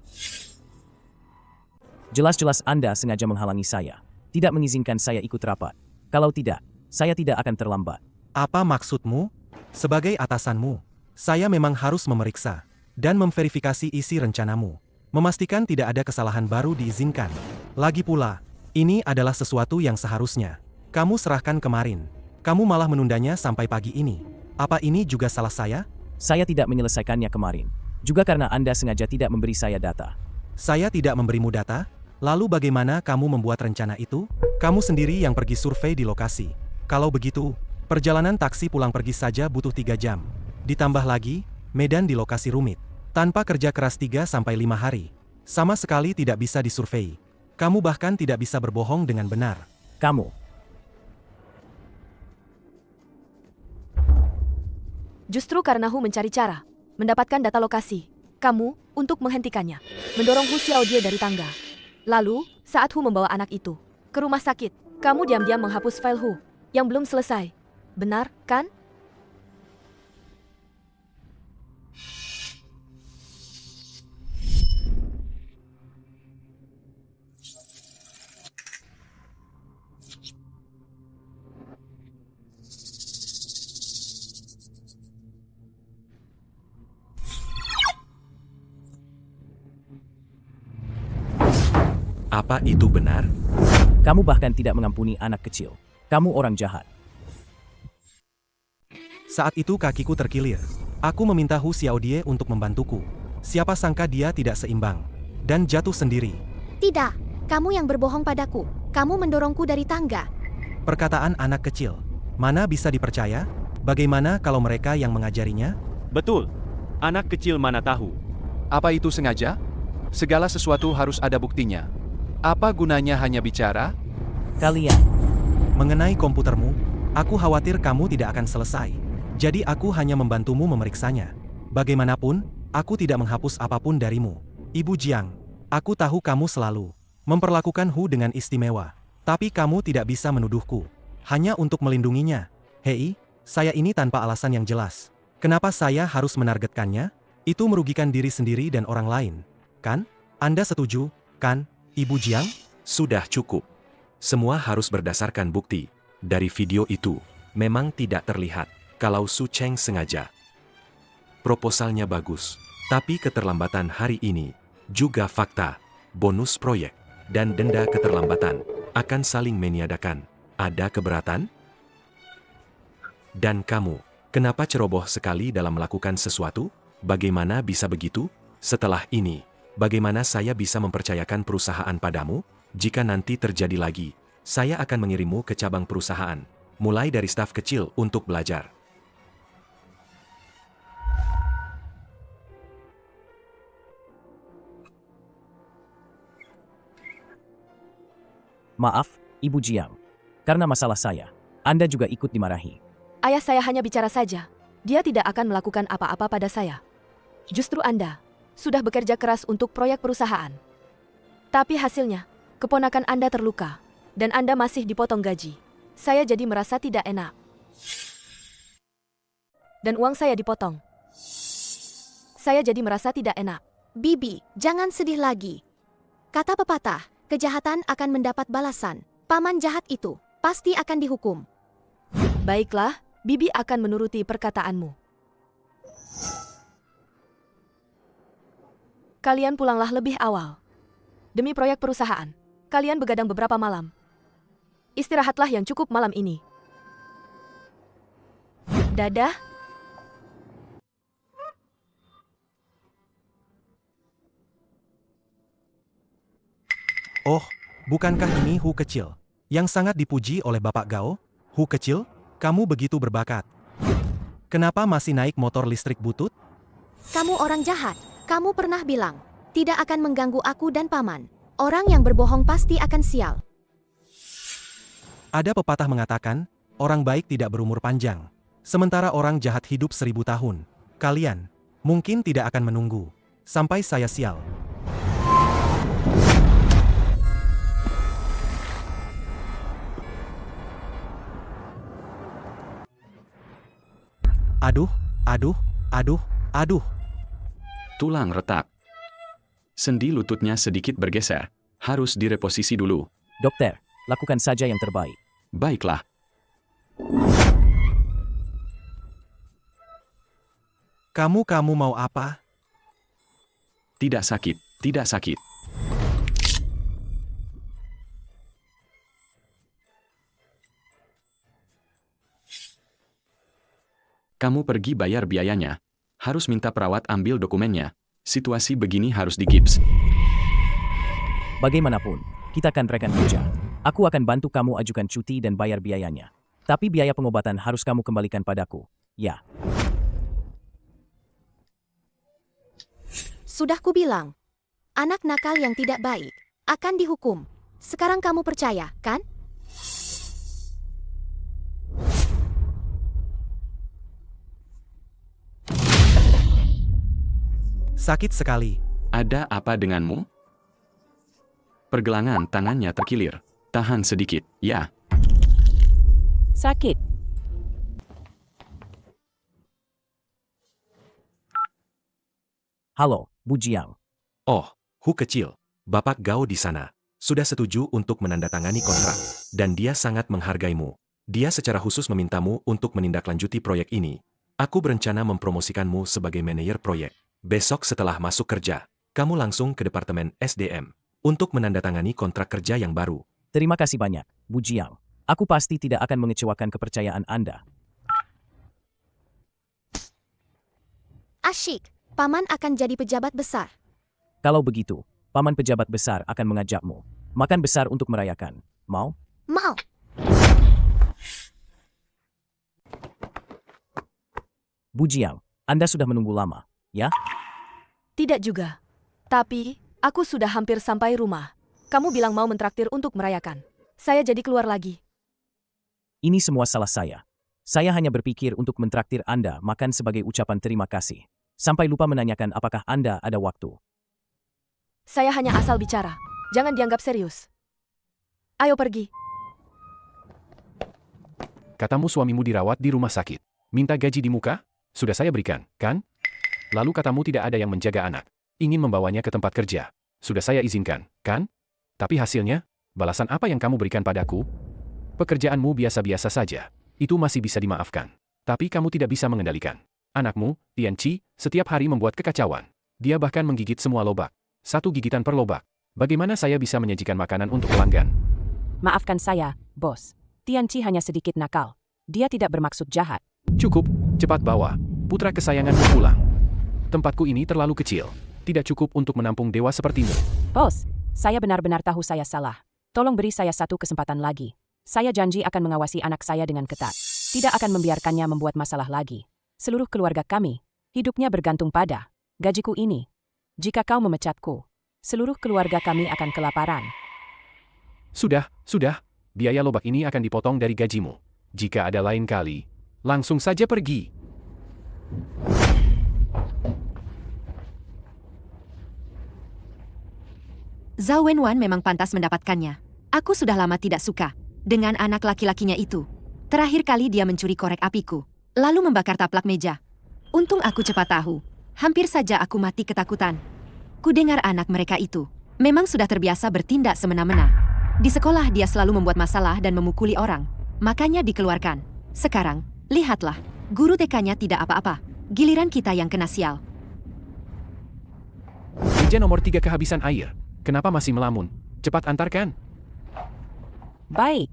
Speaker 2: Jelas-jelas Anda sengaja menghalangi saya. Tidak mengizinkan saya ikut rapat. Kalau tidak, saya tidak akan terlambat.
Speaker 8: Apa maksudmu? Sebagai atasanmu, saya memang harus memeriksa dan memverifikasi isi rencanamu. Memastikan tidak ada kesalahan baru diizinkan. Lagi pula, ini adalah sesuatu yang seharusnya kamu serahkan kemarin. Kamu malah menundanya sampai pagi ini. Apa ini juga salah saya?
Speaker 2: Saya tidak menyelesaikannya kemarin. Juga karena Anda sengaja tidak memberi saya data.
Speaker 8: Saya tidak memberimu data? Lalu bagaimana kamu membuat rencana itu? Kamu sendiri yang pergi survei di lokasi. Kalau begitu, perjalanan taksi pulang pergi saja butuh 3 jam. Ditambah lagi, medan di lokasi rumit. Tanpa kerja keras 3-5 hari, sama sekali tidak bisa disurvei. Kamu bahkan tidak bisa berbohong dengan benar.
Speaker 2: Kamu.
Speaker 7: Justru karena Hu mencari cara, mendapatkan data lokasi, kamu, untuk menghentikannya, mendorong Hu Xiaodie dari tangga. Lalu, saat Hu membawa anak itu ke rumah sakit, kamu diam-diam menghapus file Hu yang belum selesai. Benar, kan?
Speaker 13: Apa itu benar?
Speaker 2: Kamu bahkan tidak mengampuni anak kecil. Kamu orang jahat.
Speaker 8: Saat itu kakiku terkilir. Aku meminta Hu Xiaodie untuk membantuku. Siapa sangka dia tidak seimbang dan jatuh sendiri.
Speaker 1: Tidak, kamu yang berbohong padaku. Kamu mendorongku dari tangga.
Speaker 8: Perkataan anak kecil. Mana bisa dipercaya? Bagaimana kalau mereka yang mengajarinya?
Speaker 9: Betul. Anak kecil mana tahu.
Speaker 10: Apa itu sengaja? Segala sesuatu harus ada buktinya. Apa gunanya hanya bicara?
Speaker 2: Kalian.
Speaker 8: Mengenai komputermu, aku khawatir kamu tidak akan selesai. Jadi aku hanya membantumu memeriksanya. Bagaimanapun, aku tidak menghapus apapun darimu. Ibu Jiang, aku tahu kamu selalu memperlakukan Hu dengan istimewa. Tapi kamu tidak bisa menuduhku hanya untuk melindunginya. Hei, saya ini tanpa alasan yang jelas. Kenapa saya harus menargetkannya? Itu merugikan diri sendiri dan orang lain. Kan? Anda setuju, kan, Ibu Jiang?
Speaker 13: Sudah cukup. Semua harus berdasarkan bukti. Dari video itu, memang tidak terlihat kalau Su Cheng sengaja. Proposalnya bagus, tapi keterlambatan hari ini juga fakta, bonus proyek, dan denda keterlambatan akan saling meniadakan. Ada keberatan? Dan kamu, kenapa ceroboh sekali dalam melakukan sesuatu? Bagaimana bisa begitu? Setelah ini, bagaimana saya bisa mempercayakan perusahaan padamu? Jika nanti terjadi lagi, saya akan mengirimmu ke cabang perusahaan, mulai dari staf kecil untuk belajar.
Speaker 2: Maaf, Ibu Jiang. Karena masalah saya, Anda juga ikut dimarahi.
Speaker 7: Ayah saya hanya bicara saja. Dia tidak akan melakukan apa-apa pada saya. Justru Anda sudah bekerja keras untuk proyek perusahaan. Tapi hasilnya, keponakan Anda terluka, dan Anda masih dipotong gaji. Saya jadi merasa tidak enak. Dan uang saya dipotong. Saya jadi merasa tidak enak.
Speaker 1: Bibi, jangan sedih lagi. Kata pepatah, kejahatan akan mendapat balasan. Paman jahat itu pasti akan dihukum.
Speaker 7: Baiklah, Bibi akan menuruti perkataanmu. Kalian pulanglah lebih awal. Demi proyek perusahaan, kalian begadang beberapa malam. Istirahatlah yang cukup malam ini. Dadah.
Speaker 8: Oh, bukankah ini Hu kecil? Yang sangat dipuji oleh Bapak Gao? Hu kecil, kamu begitu berbakat. Kenapa masih naik motor listrik butut?
Speaker 1: Kamu orang jahat. Kamu pernah bilang, tidak akan mengganggu aku dan paman. Orang yang berbohong pasti akan sial.
Speaker 8: Ada pepatah mengatakan, orang baik tidak berumur panjang. Sementara orang jahat hidup 1000 tahun. Kalian, mungkin tidak akan menunggu sampai saya sial. Aduh, aduh, aduh, aduh.
Speaker 14: Tulang retak. Sendi lututnya sedikit bergeser. Harus direposisi dulu.
Speaker 2: Dokter, lakukan saja yang terbaik.
Speaker 14: Baiklah.
Speaker 8: Kamu mau apa?
Speaker 14: Tidak sakit, tidak sakit. Kamu pergi bayar biayanya. Harus minta perawat ambil dokumennya. Situasi begini harus digips.
Speaker 2: Bagaimanapun, kita akan rekan kerja. Aku akan bantu kamu ajukan cuti dan bayar biayanya. Tapi biaya pengobatan harus kamu kembalikan padaku. Ya.
Speaker 1: Sudah kubilang. Anak nakal yang tidak baik akan dihukum. Sekarang kamu percaya, kan?
Speaker 8: Sakit sekali.
Speaker 14: Ada apa denganmu? Pergelangan tangannya terkilir. Tahan sedikit, ya.
Speaker 3: Sakit.
Speaker 2: Halo, Bu Jiang.
Speaker 13: Oh, Hu kecil. Bapak Gao di sana. Sudah setuju untuk menandatangani kontrak. Dan dia sangat menghargaimu. Dia secara khusus memintamu untuk menindaklanjuti proyek ini. Aku berencana mempromosikanmu sebagai manajer proyek. Besok setelah masuk kerja, kamu langsung ke Departemen SDM untuk menandatangani kontrak kerja yang baru.
Speaker 2: Terima kasih banyak, Bu Jiang. Aku pasti tidak akan mengecewakan kepercayaan Anda.
Speaker 1: Asyik, Paman akan jadi pejabat besar.
Speaker 2: Kalau begitu, Paman pejabat besar akan mengajakmu makan besar untuk merayakan. Mau?
Speaker 1: Mau.
Speaker 2: Bu Jiang, Anda sudah menunggu lama, ya?
Speaker 7: Tidak juga. Tapi, aku sudah hampir sampai rumah. Kamu bilang mau mentraktir untuk merayakan. Saya jadi keluar lagi.
Speaker 2: Ini semua salah saya. Saya hanya berpikir untuk mentraktir Anda makan sebagai ucapan terima kasih. Sampai lupa menanyakan apakah Anda ada waktu.
Speaker 7: Saya hanya asal bicara. Jangan dianggap serius. Ayo pergi.
Speaker 15: Katamu suamimu dirawat di rumah sakit. Minta gaji di muka? Sudah saya berikan, kan? Lalu katamu tidak ada yang menjaga anak. Ingin membawanya ke tempat kerja. Sudah saya izinkan, kan? Tapi hasilnya, balasan apa yang kamu berikan padaku? Pekerjaanmu biasa-biasa saja. Itu masih bisa dimaafkan. Tapi kamu tidak bisa mengendalikan. Anakmu, Tianqi, setiap hari membuat kekacauan. Dia bahkan menggigit semua lobak. 1 gigitan per lobak. Bagaimana saya bisa menyajikan makanan untuk pelanggan?
Speaker 3: Maafkan saya, bos. Tianqi hanya sedikit nakal. Dia tidak bermaksud jahat.
Speaker 15: Cukup, cepat bawa. Putra kesayanganmu pulang. Tempatku ini terlalu kecil. Tidak cukup untuk menampung dewa sepertimu.
Speaker 3: Bos, saya benar-benar tahu saya salah. Tolong beri saya 1 kesempatan lagi. Saya janji akan mengawasi anak saya dengan ketat. Tidak akan membiarkannya membuat masalah lagi. Seluruh keluarga kami, hidupnya bergantung pada gajiku ini. Jika kau memecatku, seluruh keluarga kami akan kelaparan.
Speaker 15: Sudah. Biaya lobak ini akan dipotong dari gajimu. Jika ada lain kali, langsung saja pergi.
Speaker 12: Zhao Wenwan memang pantas mendapatkannya. Aku sudah lama tidak suka dengan anak laki-lakinya itu. Terakhir kali dia mencuri korek apiku, lalu membakar taplak meja. Untung aku cepat tahu. Hampir saja aku mati ketakutan. Kudengar anak mereka itu memang sudah terbiasa bertindak semena-mena. Di sekolah dia selalu membuat masalah dan memukuli orang. Makanya dikeluarkan. Sekarang, lihatlah. Guru TK-nya tidak apa-apa. Giliran kita yang kena sial.
Speaker 15: Meja nomor 3 kehabisan air. Kenapa masih melamun? Cepat antarkan.
Speaker 3: Baik.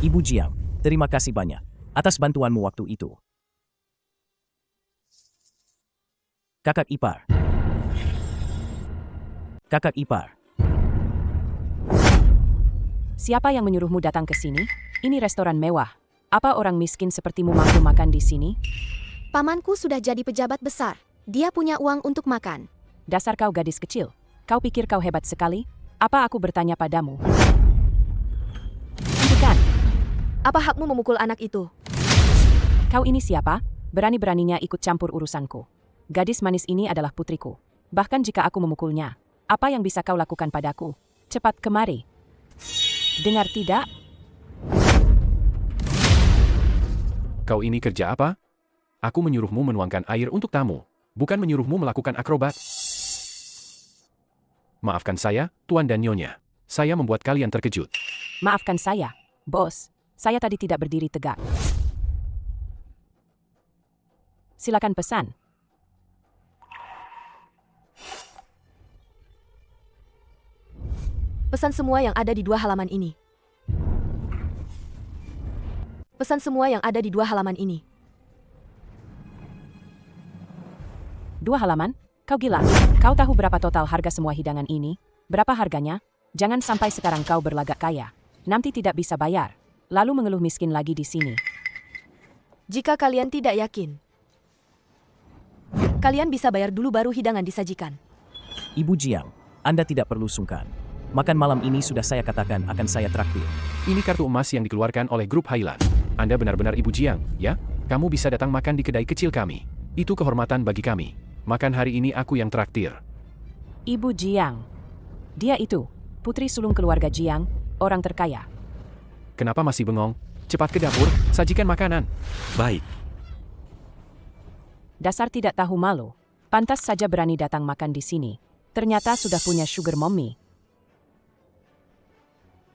Speaker 2: Ibu Jiang, terima kasih banyak atas bantuanmu waktu itu. Kakak ipar. Kakak ipar.
Speaker 3: Siapa yang menyuruhmu datang ke sini? Ini restoran mewah. Apa orang miskin sepertimu mampu makan di sini?
Speaker 1: Pamanku sudah jadi pejabat besar. Dia punya uang untuk makan.
Speaker 3: Dasar kau gadis kecil. Kau pikir kau hebat sekali? Apa aku bertanya padamu?
Speaker 7: Hentikan. Apa hakmu memukul anak itu?
Speaker 3: Kau ini siapa? Berani-beraninya ikut campur urusanku. Gadis manis ini adalah putriku. Bahkan jika aku memukulnya, apa yang bisa kau lakukan padaku? Cepat kemari. Dengar tidak?
Speaker 15: Kau ini kerja apa? Aku menyuruhmu menuangkan air untuk tamu, bukan menyuruhmu melakukan akrobat. Maafkan saya, Tuan dan Nyonya. Saya membuat kalian terkejut.
Speaker 3: Maafkan saya, bos. Saya tadi tidak berdiri tegak. Silakan pesan.
Speaker 7: Pesan semua yang ada di 2 halaman ini. Pesan semua yang ada di 2 halaman ini.
Speaker 3: 2 halaman? Kau gila. Kau tahu berapa total harga semua hidangan ini? Berapa harganya? Jangan sampai sekarang kau berlagak kaya. Nanti tidak bisa bayar. Lalu mengeluh miskin lagi di sini.
Speaker 7: Jika kalian tidak yakin, Kalian bisa bayar dulu baru hidangan disajikan.
Speaker 2: Ibu Jiang, Anda tidak perlu sungkan. Makan malam ini sudah saya katakan akan saya traktir.
Speaker 15: Ini kartu emas yang dikeluarkan oleh grup Highland. Anda benar-benar Ibu Jiang, ya? Kamu bisa datang makan di kedai kecil kami. Itu kehormatan bagi kami. Makan hari ini aku yang traktir.
Speaker 3: Ibu Jiang. Dia itu, putri sulung keluarga Jiang, orang terkaya.
Speaker 15: Kenapa masih bengong? Cepat ke dapur, sajikan makanan.
Speaker 13: Baik.
Speaker 3: Dasar tidak tahu malu. Pantas saja berani datang makan di sini. Ternyata sudah punya sugar mommy.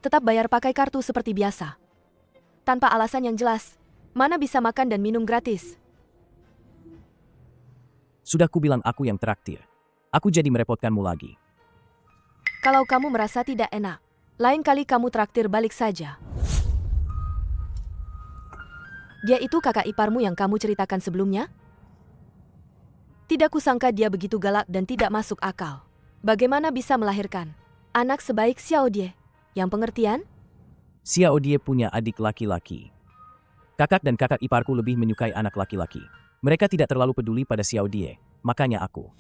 Speaker 7: Tetap bayar pakai kartu seperti biasa. Tanpa alasan yang jelas. Mana bisa makan dan minum gratis?
Speaker 2: Sudah kubilang aku yang traktir. Aku jadi merepotkanmu lagi.
Speaker 7: Kalau kamu merasa tidak enak, lain kali kamu traktir balik saja. Dia itu kakak iparmu yang kamu ceritakan sebelumnya? Tidak kusangka dia begitu galak dan tidak masuk akal. Bagaimana bisa melahirkan anak sebaik Xiao Die? Yang pengertian?
Speaker 2: Xiao Die punya adik laki-laki. Kakak dan kakak iparku lebih menyukai anak laki-laki. Mereka tidak terlalu peduli pada Xiao Die, makanya aku.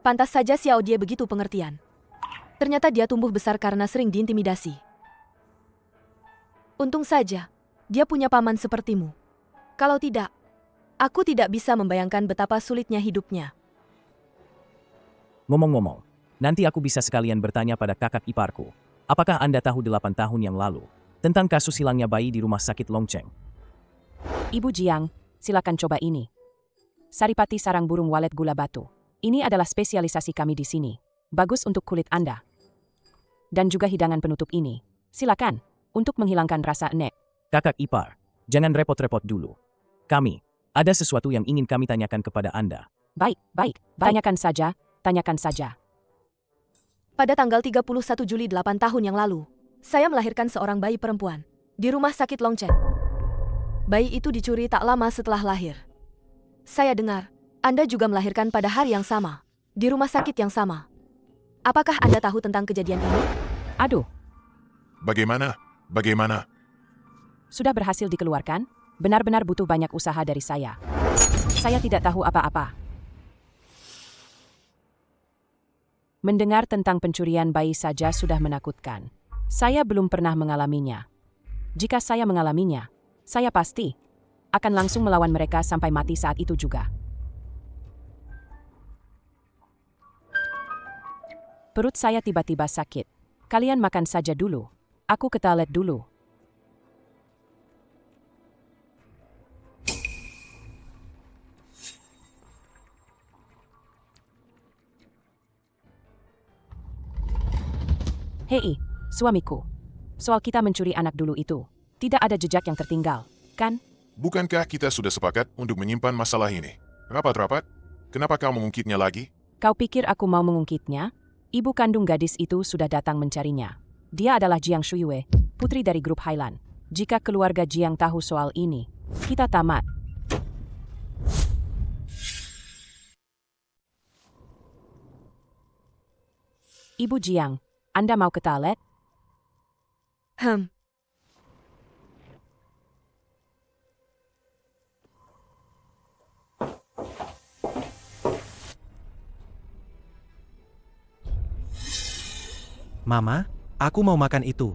Speaker 7: Pantas saja Xiao Die begitu pengertian. Ternyata dia tumbuh besar karena sering diintimidasi. Untung saja, dia punya paman sepertimu. Kalau tidak, aku tidak bisa membayangkan betapa sulitnya hidupnya.
Speaker 2: Ngomong-ngomong, nanti aku bisa sekalian bertanya pada kakak iparku. Apakah Anda tahu 8 tahun yang lalu tentang kasus hilangnya bayi di rumah sakit Longcheng?
Speaker 3: Ibu Jiang, silakan coba ini. Saripati sarang burung walet gula batu. Ini adalah spesialisasi kami di sini. Bagus untuk kulit Anda. Dan juga hidangan penutup ini. Silakan, untuk menghilangkan rasa enek.
Speaker 2: Kakak ipar, jangan repot-repot dulu. Kami, ada sesuatu yang ingin kami tanyakan kepada Anda.
Speaker 3: Baik. Tanyakan saja, tanyakan saja.
Speaker 7: Pada tanggal 31 Juli 8 tahun yang lalu, saya melahirkan seorang bayi perempuan di rumah sakit Longcheng. Bayi itu dicuri tak lama setelah lahir. Saya dengar, Anda juga melahirkan pada hari yang sama, di rumah sakit yang sama. Apakah Anda tahu tentang kejadian ini?
Speaker 3: Aduh.
Speaker 4: Bagaimana?
Speaker 3: Sudah berhasil dikeluarkan? Benar-benar butuh banyak usaha dari saya. Saya tidak tahu apa-apa. Mendengar tentang pencurian bayi saja sudah menakutkan. Saya belum pernah mengalaminya. Jika saya mengalaminya, saya pasti akan langsung melawan mereka sampai mati saat itu juga. Perut saya tiba-tiba sakit. Kalian makan saja dulu. Aku ke toilet dulu. Hei, suamiku. Soal kita mencuri anak dulu itu, tidak ada jejak yang tertinggal, kan?
Speaker 4: Bukankah kita sudah sepakat untuk menyimpan masalah ini? Rapat-rapat? Kenapa kau mengungkitnya lagi?
Speaker 3: Kau pikir aku mau mengungkitnya? Ibu kandung gadis itu sudah datang mencarinya. Dia adalah Jiang Shuyue, putri dari grup Highland. Jika keluarga Jiang tahu soal ini, kita tamat. Ibu Jiang, Anda mau ke toilet?
Speaker 8: Mama, aku mau makan itu.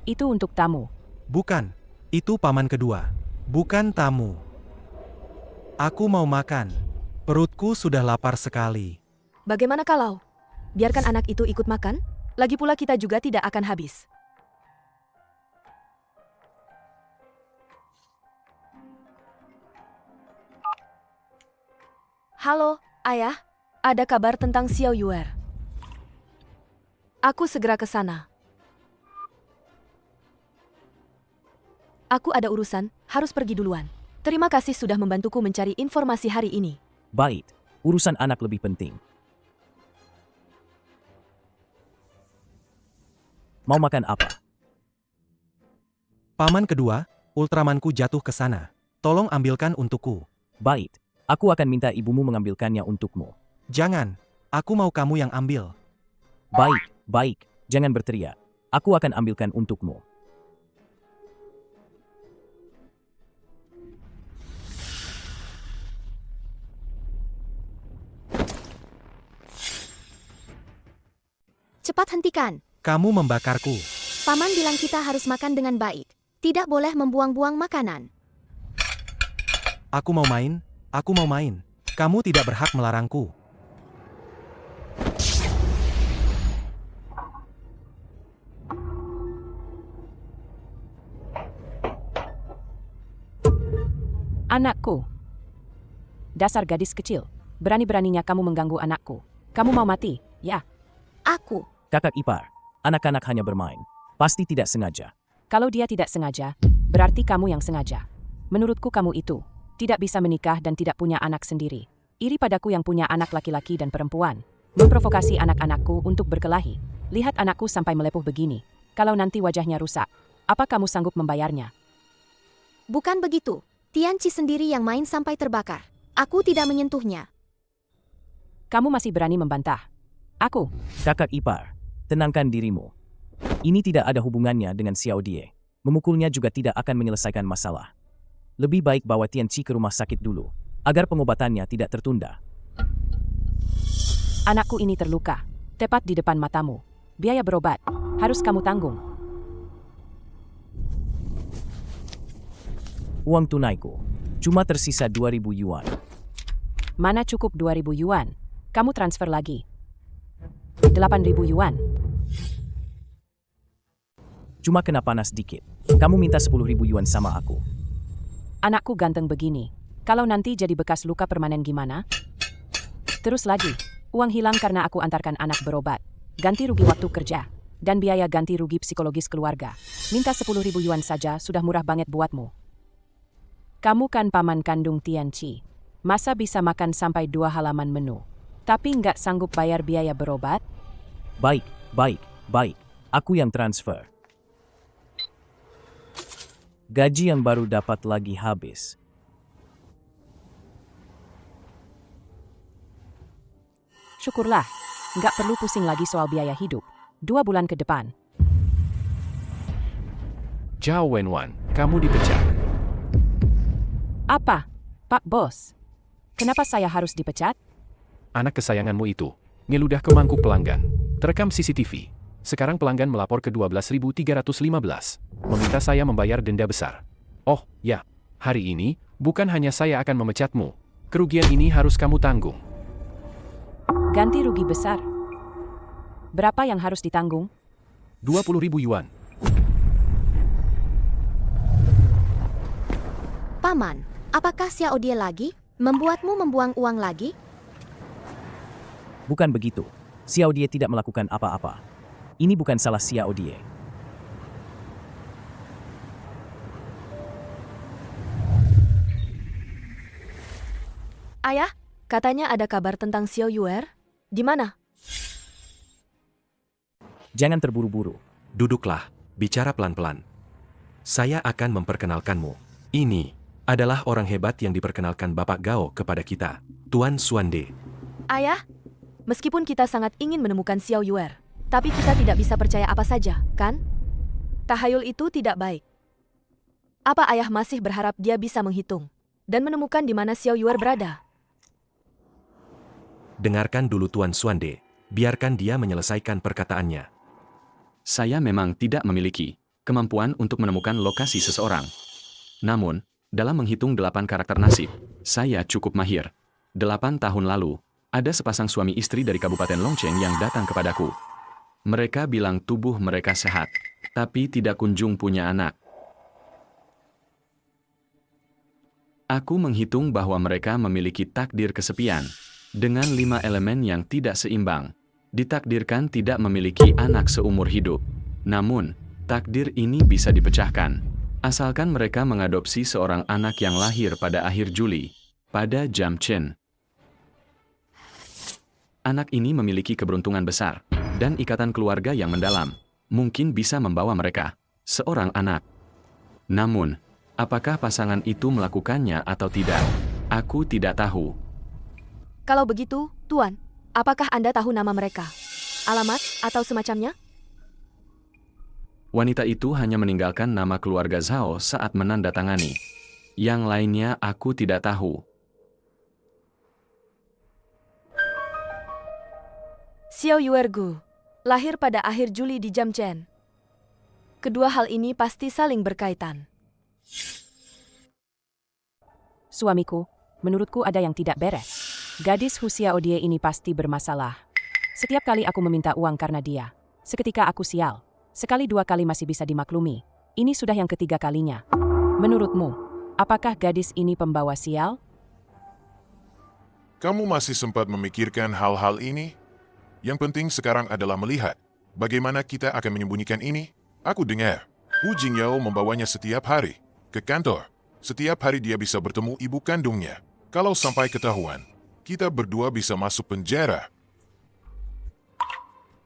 Speaker 3: Itu untuk tamu.
Speaker 8: Bukan, itu paman kedua. Bukan tamu. Aku mau makan. Perutku sudah lapar sekali.
Speaker 7: Bagaimana kalau biarkan anak itu ikut makan? Lagi pula kita juga tidak akan habis. Halo, Ayah. Ada kabar tentang Xiao Yuer. Aku segera ke sana. Aku ada urusan, harus pergi duluan. Terima kasih sudah membantuku mencari informasi hari ini.
Speaker 2: Baik, urusan anak lebih penting. Mau makan apa?
Speaker 8: Paman kedua, Ultramanku jatuh ke sana. Tolong ambilkan untukku.
Speaker 2: Baik, aku akan minta ibumu mengambilkannya untukmu.
Speaker 8: Jangan, aku mau kamu yang ambil.
Speaker 2: Baik, jangan berteriak. Aku akan ambilkan untukmu.
Speaker 1: Cepat hentikan.
Speaker 8: Kamu membakarku.
Speaker 1: Paman bilang kita harus makan dengan baik. Tidak boleh membuang-buang makanan.
Speaker 8: Aku mau main, aku mau main. Kamu tidak berhak melarangku.
Speaker 3: Anakku. Dasar gadis kecil. Berani-beraninya kamu mengganggu anakku. Kamu mau mati, ya?
Speaker 1: Aku.
Speaker 2: Kakak ipar, anak-anak hanya bermain. Pasti tidak sengaja.
Speaker 3: Kalau dia tidak sengaja, berarti kamu yang sengaja. Menurutku kamu itu tidak bisa menikah dan tidak punya anak sendiri. Iri padaku yang punya anak laki-laki dan perempuan. Memprovokasi anak-anakku untuk berkelahi. Lihat anakku sampai melepuh begini. Kalau nanti wajahnya rusak, apa kamu sanggup membayarnya?
Speaker 1: Bukan begitu. Tianqi sendiri yang main sampai terbakar. Aku tidak menyentuhnya.
Speaker 3: Kamu masih berani membantah. Aku.
Speaker 2: Kakak ipar, tenangkan dirimu. Ini tidak ada hubungannya dengan Xiao Die. Memukulnya juga tidak akan menyelesaikan masalah. Lebih baik bawa Tianqi ke rumah sakit dulu, agar pengobatannya tidak tertunda.
Speaker 3: Anakku ini terluka, tepat di depan matamu. Biaya berobat harus kamu tanggung.
Speaker 2: Uang tunaiku cuma tersisa 2.000 yuan.
Speaker 3: Mana cukup 2.000 yuan? Kamu transfer lagi. 8.000 yuan.
Speaker 2: Cuma kena panas dikit. Kamu minta 10.000 yuan sama aku.
Speaker 3: Anakku ganteng begini. Kalau nanti jadi bekas luka permanen gimana? Terus lagi, uang hilang karena aku antarkan anak berobat. Ganti rugi waktu kerja. Dan biaya ganti rugi psikologis keluarga. Minta 10.000 yuan saja sudah murah banget buatmu. Kamu kan paman kandung Tianqi. Masa bisa makan sampai 2 halaman menu? Tapi nggak sanggup bayar biaya berobat?
Speaker 2: Baik. Aku yang transfer. Gaji yang baru dapat lagi habis.
Speaker 3: Syukurlah, nggak perlu pusing lagi soal biaya hidup. 2 bulan ke depan.
Speaker 15: Zhao Wenwan, kamu dipecat.
Speaker 3: Apa? Pak Bos? Kenapa saya harus dipecat?
Speaker 15: Anak kesayanganmu itu ngeludah ke mangkuk pelanggan. Terekam CCTV. Sekarang pelanggan melapor ke 12.315. Meminta saya membayar denda besar. Oh, ya. Hari ini, bukan hanya saya akan memecatmu. Kerugian ini harus kamu tanggung.
Speaker 3: Ganti rugi besar. Berapa yang harus ditanggung?
Speaker 15: 20.000 yuan.
Speaker 1: Paman, apakah Xiao Die lagi? Membuatmu membuang uang lagi?
Speaker 2: Bukan begitu. Xiao Die tidak melakukan apa-apa. Ini bukan salah Xiao Die.
Speaker 7: Ayah, katanya ada kabar tentang Xiao Yuer. Di mana?
Speaker 2: Jangan terburu-buru.
Speaker 13: Duduklah, bicara pelan-pelan. Saya akan memperkenalkanmu. Ini adalah orang hebat yang diperkenalkan Bapak Gao kepada kita, Tuan Xuande.
Speaker 7: Ayah, meskipun kita sangat ingin menemukan Xiao Yuer, tapi kita tidak bisa percaya apa saja, kan? Tahayul itu tidak baik. Apa ayah masih berharap dia bisa menghitung dan menemukan di mana Xiao Yuer berada?
Speaker 13: Dengarkan dulu Tuan Xuande, biarkan dia menyelesaikan perkataannya.
Speaker 14: Saya memang tidak memiliki kemampuan untuk menemukan lokasi seseorang. Namun, dalam menghitung 8 karakter nasib, saya cukup mahir. 8 tahun lalu, ada sepasang suami istri dari Kabupaten Longcheng yang datang kepadaku. Mereka bilang tubuh mereka sehat, tapi tidak kunjung punya anak. Aku menghitung bahwa mereka memiliki takdir kesepian, dengan 5 elemen yang tidak seimbang. Ditakdirkan tidak memiliki anak seumur hidup. Namun, takdir ini bisa dipecahkan. Asalkan mereka mengadopsi seorang anak yang lahir pada akhir Juli, pada jam Chen. Anak ini memiliki keberuntungan besar, dan ikatan keluarga yang mendalam, mungkin bisa membawa mereka, seorang anak. Namun, apakah pasangan itu melakukannya atau tidak? Aku tidak tahu.
Speaker 7: Kalau begitu, Tuan, apakah Anda tahu nama mereka? Alamat atau semacamnya?
Speaker 14: Wanita itu hanya meninggalkan nama keluarga Zhao saat menandatangani. Yang lainnya aku tidak tahu.
Speaker 7: Xiao Yuergu, lahir pada akhir Juli di Jamchen. Kedua hal ini pasti saling berkaitan.
Speaker 3: Suamiku, menurutku ada yang tidak beres. Gadis Husia Odie ini pasti bermasalah. Setiap kali aku meminta uang karena dia, seketika aku sial. Sekali dua kali masih bisa dimaklumi. Ini sudah yang ketiga kalinya. Menurutmu, apakah gadis ini pembawa sial?
Speaker 4: Kamu masih sempat memikirkan hal-hal ini? Yang penting sekarang adalah melihat bagaimana kita akan menyembunyikan ini. Aku dengar, Hu Jingyao membawanya setiap hari ke kantor. Setiap hari dia bisa bertemu ibu kandungnya. Kalau sampai ketahuan, kita berdua bisa masuk penjara.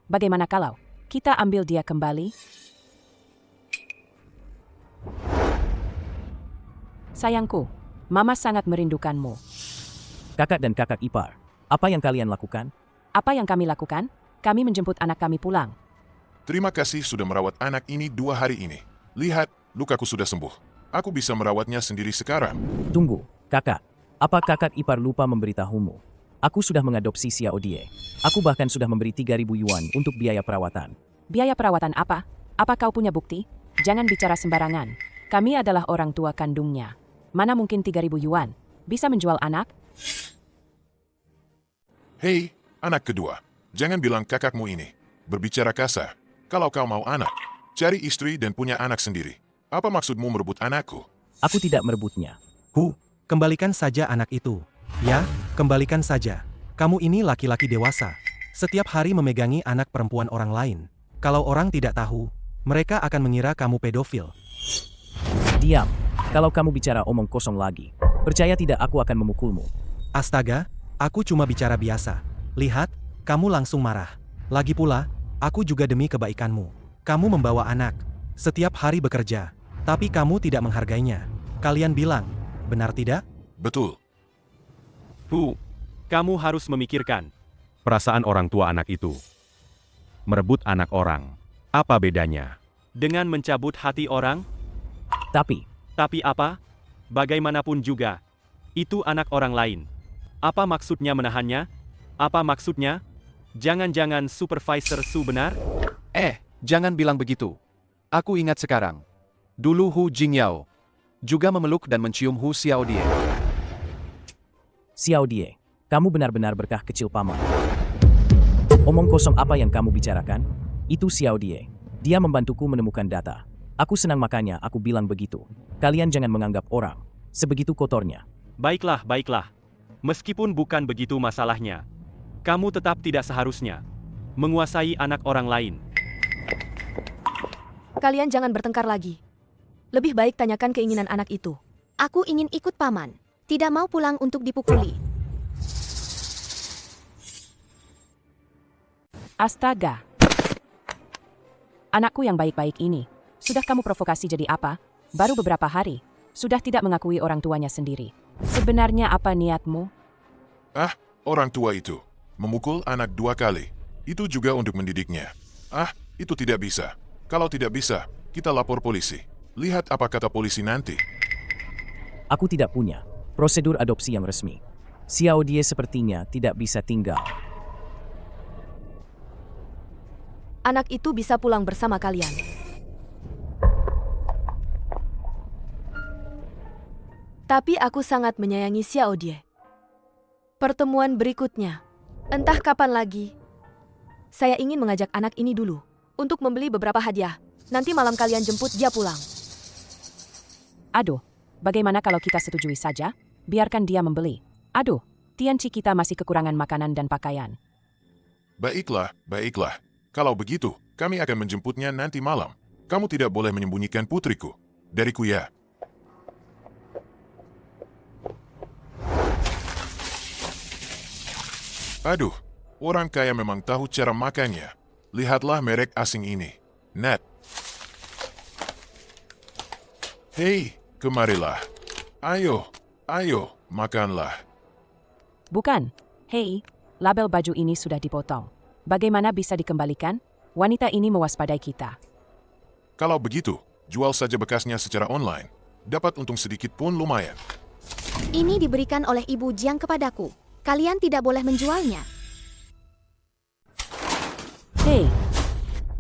Speaker 3: Bagaimana kalau kita ambil dia kembali? Sayangku, Mama sangat merindukanmu.
Speaker 2: Kakak dan kakak ipar, apa yang kalian lakukan?
Speaker 3: Apa yang kami lakukan? Kami menjemput anak kami pulang.
Speaker 4: Terima kasih sudah merawat anak ini 2 hari ini. Lihat, lukaku sudah sembuh. Aku bisa merawatnya sendiri sekarang.
Speaker 2: Tunggu, kakak. Apa kakak ipar lupa memberitahumu? Aku sudah mengadopsi Xia Odie. Aku bahkan sudah memberi 3.000 yuan untuk biaya perawatan.
Speaker 3: Biaya perawatan apa? Apa kau punya bukti? Jangan bicara sembarangan. Kami adalah orang tua kandungnya. Mana mungkin 3.000 yuan? Bisa menjual anak?
Speaker 4: Hei, anak kedua. Jangan bilang kakakmu ini berbicara kasar. Kalau kau mau anak, cari istri dan punya anak sendiri. Apa maksudmu merebut anakku?
Speaker 2: Aku tidak merebutnya.
Speaker 8: Hu, kembalikan saja anak itu. Ya, kembalikan saja. Kamu ini laki-laki dewasa. Setiap hari memegangi anak perempuan orang lain. Kalau orang tidak tahu, mereka akan mengira kamu pedofil.
Speaker 2: Diam. Kalau kamu bicara omong kosong lagi, percaya tidak aku akan memukulmu.
Speaker 8: Astaga, aku cuma bicara biasa. Lihat, kamu langsung marah. Lagi pula, aku juga demi kebaikanmu. Kamu membawa anak, setiap hari bekerja, tapi kamu tidak menghargainya. Kalian bilang, benar tidak?
Speaker 4: Betul.
Speaker 9: Hu, kamu harus memikirkan.
Speaker 6: Perasaan orang tua anak itu. Merebut anak orang. Apa bedanya?
Speaker 9: Dengan mencabut hati orang?
Speaker 2: Tapi
Speaker 9: apa? Bagaimanapun juga, itu anak orang lain. Apa maksudnya menahannya? Apa maksudnya? Jangan-jangan Supervisor Su benar?
Speaker 10: Jangan bilang begitu. Aku ingat sekarang. Dulu Hu Jingyao juga memeluk dan mencium Hu Xiaodie.
Speaker 2: Xiaodie, kamu benar-benar berkah kecil paman. Omong kosong apa yang kamu bicarakan? Itu Xiaodie. Dia membantuku menemukan data. Aku senang makanya aku bilang begitu. Kalian jangan menganggap orang sebegitu kotornya.
Speaker 9: Baiklah, baiklah. Meskipun bukan begitu masalahnya, kamu tetap tidak seharusnya menguasai anak orang lain.
Speaker 7: Kalian jangan bertengkar lagi. Lebih baik tanyakan keinginan anak itu.
Speaker 1: Aku ingin ikut paman. Tidak mau pulang untuk dipukuli.
Speaker 3: Astaga. Anakku yang baik-baik ini. Sudah kamu provokasi jadi apa? Baru beberapa hari. Sudah tidak mengakui orang tuanya sendiri. Sebenarnya apa niatmu?
Speaker 4: Orang tua itu memukul anak 2 kali. Itu juga untuk mendidiknya. Itu tidak bisa. Kalau tidak bisa, kita lapor polisi. Lihat apa kata polisi nanti.
Speaker 2: Aku tidak punya prosedur adopsi yang resmi. Xiaodie sepertinya tidak bisa tinggal.
Speaker 7: Anak itu bisa pulang bersama kalian. Tapi aku sangat menyayangi Xiaodie. Pertemuan berikutnya, entah kapan lagi, saya ingin mengajak anak ini dulu untuk membeli beberapa hadiah. Nanti malam kalian jemput dia pulang.
Speaker 3: Aduh, bagaimana kalau kita setujui saja? Biarkan dia membeli. Aduh, Tianci kita masih kekurangan makanan dan pakaian.
Speaker 4: Baiklah, baiklah. Kalau begitu, kami akan menjemputnya nanti malam. Kamu tidak boleh menyembunyikan putriku dariku ya. Aduh, orang kaya memang tahu cara makannya. Lihatlah merek asing ini. Net. Hei, kemarilah. Ayo, makanlah.
Speaker 3: Bukan. Hei, label baju ini sudah dipotong. Bagaimana bisa dikembalikan? Wanita ini mewaspadai kita.
Speaker 4: Kalau begitu, jual saja bekasnya secara online. Dapat untung sedikit pun lumayan.
Speaker 1: Ini diberikan oleh Ibu Jiang kepadaku. Kalian tidak boleh menjualnya.
Speaker 3: Hei,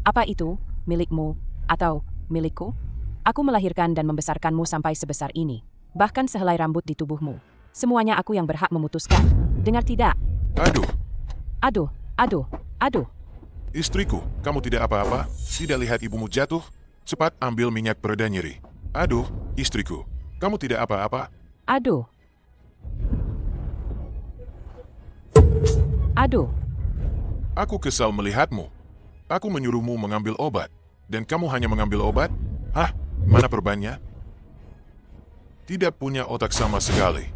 Speaker 3: Apa itu, milikmu, atau milikku? Aku melahirkan dan membesarkanmu sampai sebesar ini. Bahkan sehelai rambut di tubuhmu. Semuanya aku yang berhak memutuskan. Dengar tidak?
Speaker 4: Aduh,
Speaker 3: Aduh, aduh, aduh.
Speaker 4: istriku, kamu tidak apa-apa? Tidak lihat ibumu jatuh? Cepat ambil minyak pereda nyeri. Aduh, istriku, kamu tidak apa-apa?
Speaker 3: Aduh. Aduh.
Speaker 4: Aku kesal melihatmu. Aku menyuruhmu mengambil obat, dan kamu hanya mengambil obat? Hah? Mana perbannya? Tidak punya otak sama sekali.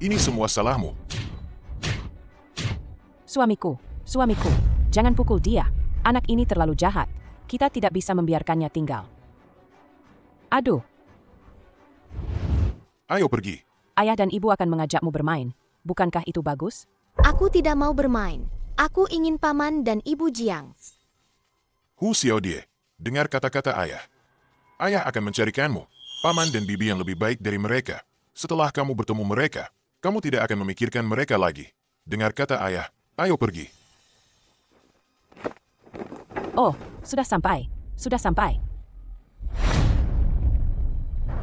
Speaker 4: Ini semua salahmu.
Speaker 3: Suamiku, suamiku, jangan pukul dia. Anak ini terlalu jahat. Kita tidak bisa membiarkannya tinggal. Aduh.
Speaker 4: Ayo pergi.
Speaker 3: Ayah dan ibu akan mengajakmu bermain. Bukankah itu bagus?
Speaker 1: Aku tidak mau bermain. Aku ingin paman dan ibu Jiang.
Speaker 4: Hu Xiaodie, dengar kata-kata ayah. Ayah akan mencarikanmu, paman dan bibi yang lebih baik dari mereka. Setelah kamu bertemu mereka, kamu tidak akan memikirkan mereka lagi. Dengar kata ayah, ayo pergi.
Speaker 3: Oh, sudah sampai. Sudah sampai.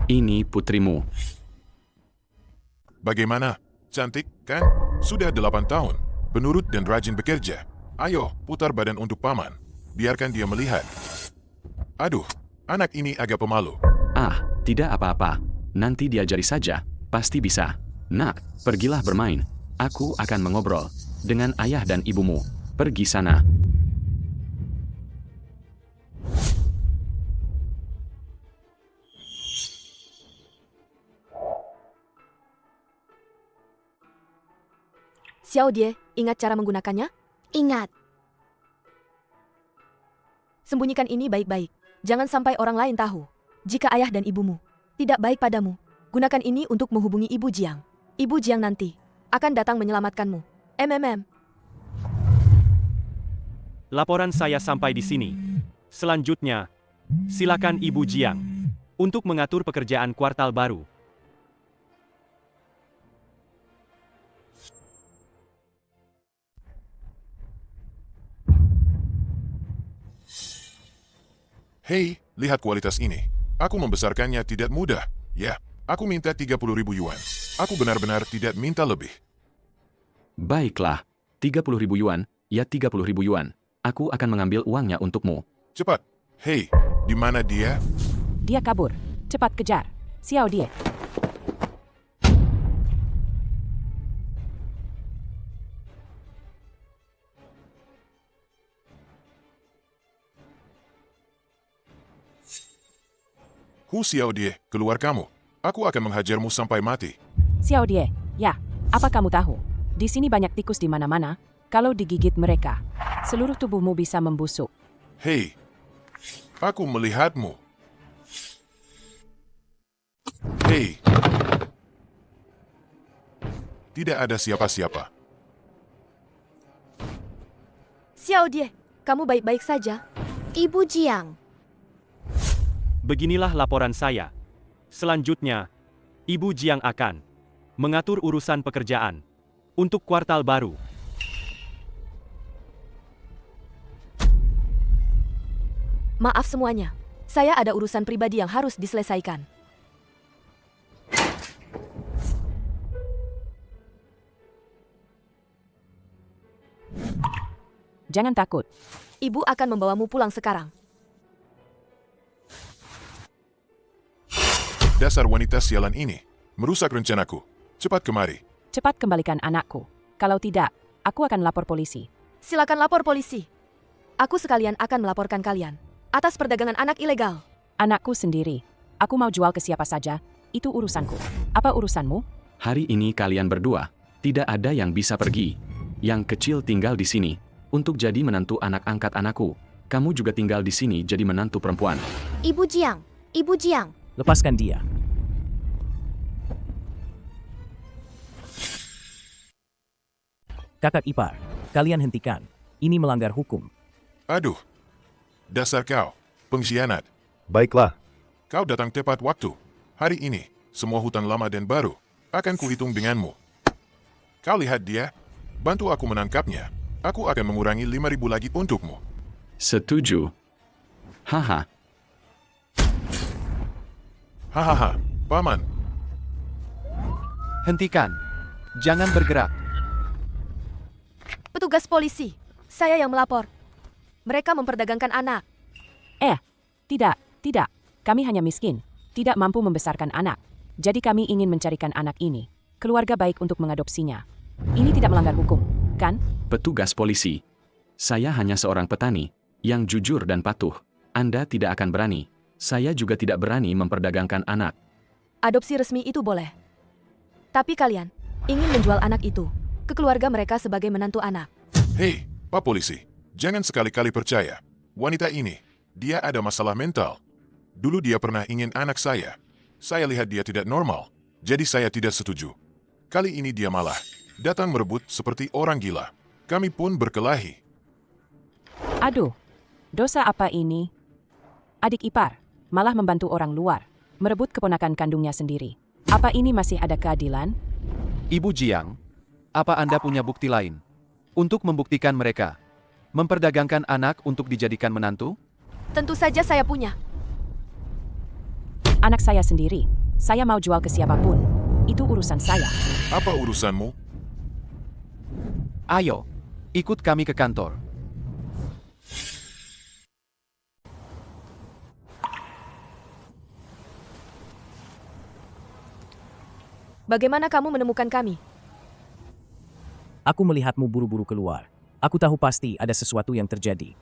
Speaker 14: Ini putrimu.
Speaker 4: Bagaimana? Cantik, kan? Sudah 8 tahun. Penurut dan rajin bekerja. Ayo, putar badan untuk paman. Biarkan dia melihat. Aduh, anak ini agak pemalu.
Speaker 14: Ah, tidak apa-apa. Nanti diajari saja. Pasti bisa. Nak, pergilah bermain. Aku akan mengobrol dengan ayah dan ibumu. Pergi sana.
Speaker 7: Xiaodie, ingat cara menggunakannya?
Speaker 1: Ingat.
Speaker 7: Sembunyikan ini baik-baik. Jangan sampai orang lain tahu. Jika ayah dan ibumu tidak baik padamu, gunakan ini untuk menghubungi Ibu Jiang. Ibu Jiang nanti akan datang menyelamatkanmu.
Speaker 9: Laporan saya sampai di sini. Selanjutnya, silakan Ibu Jiang untuk mengatur pekerjaan kuartal baru.
Speaker 4: Hei, lihat kualitas ini. Aku membesarkannya tidak mudah. Ya, aku minta 30.000 yuan. Aku benar-benar tidak minta lebih.
Speaker 14: Baiklah, 30.000 yuan, ya 30.000 yuan. Aku akan mengambil uangnya untukmu.
Speaker 4: Cepat. Hei, di mana dia?
Speaker 3: Dia kabur. Cepat kejar. Xiaodie.
Speaker 4: Hu Xiaodie, keluar kamu. Aku akan menghajarmu sampai mati.
Speaker 3: Xiaodie, ya, apa kamu tahu? Di sini banyak tikus di mana-mana. Kalau digigit mereka, seluruh tubuhmu bisa membusuk.
Speaker 4: Hei, aku melihatmu. Hei, tidak ada siapa-siapa.
Speaker 7: Xiaodie, kamu baik-baik saja?
Speaker 1: Ibu Jiang.
Speaker 9: Beginilah laporan saya. Selanjutnya, Ibu Jiang akan mengatur urusan pekerjaan untuk kuartal baru.
Speaker 7: Maaf semuanya. Saya ada urusan pribadi yang harus diselesaikan.
Speaker 3: Jangan takut.
Speaker 7: Ibu akan membawamu pulang sekarang.
Speaker 4: Dasar wanita sialan ini merusak rencanaku. Cepat kemari.
Speaker 3: Cepat kembalikan anakku. Kalau tidak, aku akan lapor polisi.
Speaker 7: Silakan lapor polisi. Aku sekalian akan melaporkan kalian atas perdagangan anak ilegal.
Speaker 3: Anakku sendiri. Aku mau jual ke siapa saja. Itu urusanku. Apa urusanmu?
Speaker 14: Hari ini kalian berdua, tidak ada yang bisa pergi. Yang kecil tinggal di sini, untuk jadi menantu anak angkat anakku. Kamu juga tinggal di sini jadi menantu perempuan.
Speaker 1: Ibu Jiang. Ibu Jiang.
Speaker 2: Lepaskan dia. Kakak ipar, kalian hentikan. Ini melanggar hukum.
Speaker 4: Aduh, dasar kau, pengkhianat.
Speaker 11: Baiklah.
Speaker 4: Kau datang tepat waktu. Hari ini, semua hutan lama dan baru akan kuhitung denganmu. Kau lihat dia? Bantu aku menangkapnya. Aku akan mengurangi 5.000 lagi untukmu.
Speaker 14: Setuju. Haha.
Speaker 4: Hahaha, Paman.
Speaker 10: Hentikan. Jangan bergerak.
Speaker 7: Petugas polisi, saya yang melapor. Mereka memperdagangkan anak.
Speaker 3: Tidak. Kami hanya miskin, tidak mampu membesarkan anak. Jadi kami ingin mencarikan anak ini. Keluarga baik untuk mengadopsinya. Ini tidak melanggar hukum, kan?
Speaker 14: Petugas polisi. Saya hanya seorang petani yang jujur dan patuh. Anda tidak akan berani. Saya juga tidak berani memperdagangkan anak.
Speaker 7: Adopsi resmi itu boleh. Tapi kalian ingin menjual anak itu ke keluarga mereka sebagai menantu anak.
Speaker 4: Hei, Pak Polisi. Jangan sekali-kali percaya. Wanita ini, dia ada masalah mental. Dulu dia pernah ingin anak saya. Saya lihat dia tidak normal, jadi saya tidak setuju. Kali ini dia malah datang merebut seperti orang gila. Kami pun berkelahi.
Speaker 3: Aduh, dosa apa ini? Adik ipar, malah membantu orang luar, merebut keponakan kandungnya sendiri. Apa ini masih ada keadilan?
Speaker 10: Ibu Jiang, apa Anda punya bukti lain untuk membuktikan mereka memperdagangkan anak untuk dijadikan menantu?
Speaker 7: Tentu saja saya punya.
Speaker 3: Anak saya sendiri. Saya mau jual ke siapapun. Itu urusan saya.
Speaker 4: Apa urusanmu?
Speaker 10: Ayo, ikut kami ke kantor.
Speaker 7: Bagaimana kamu menemukan kami?
Speaker 2: Aku melihatmu buru-buru keluar. Aku tahu pasti ada sesuatu yang terjadi.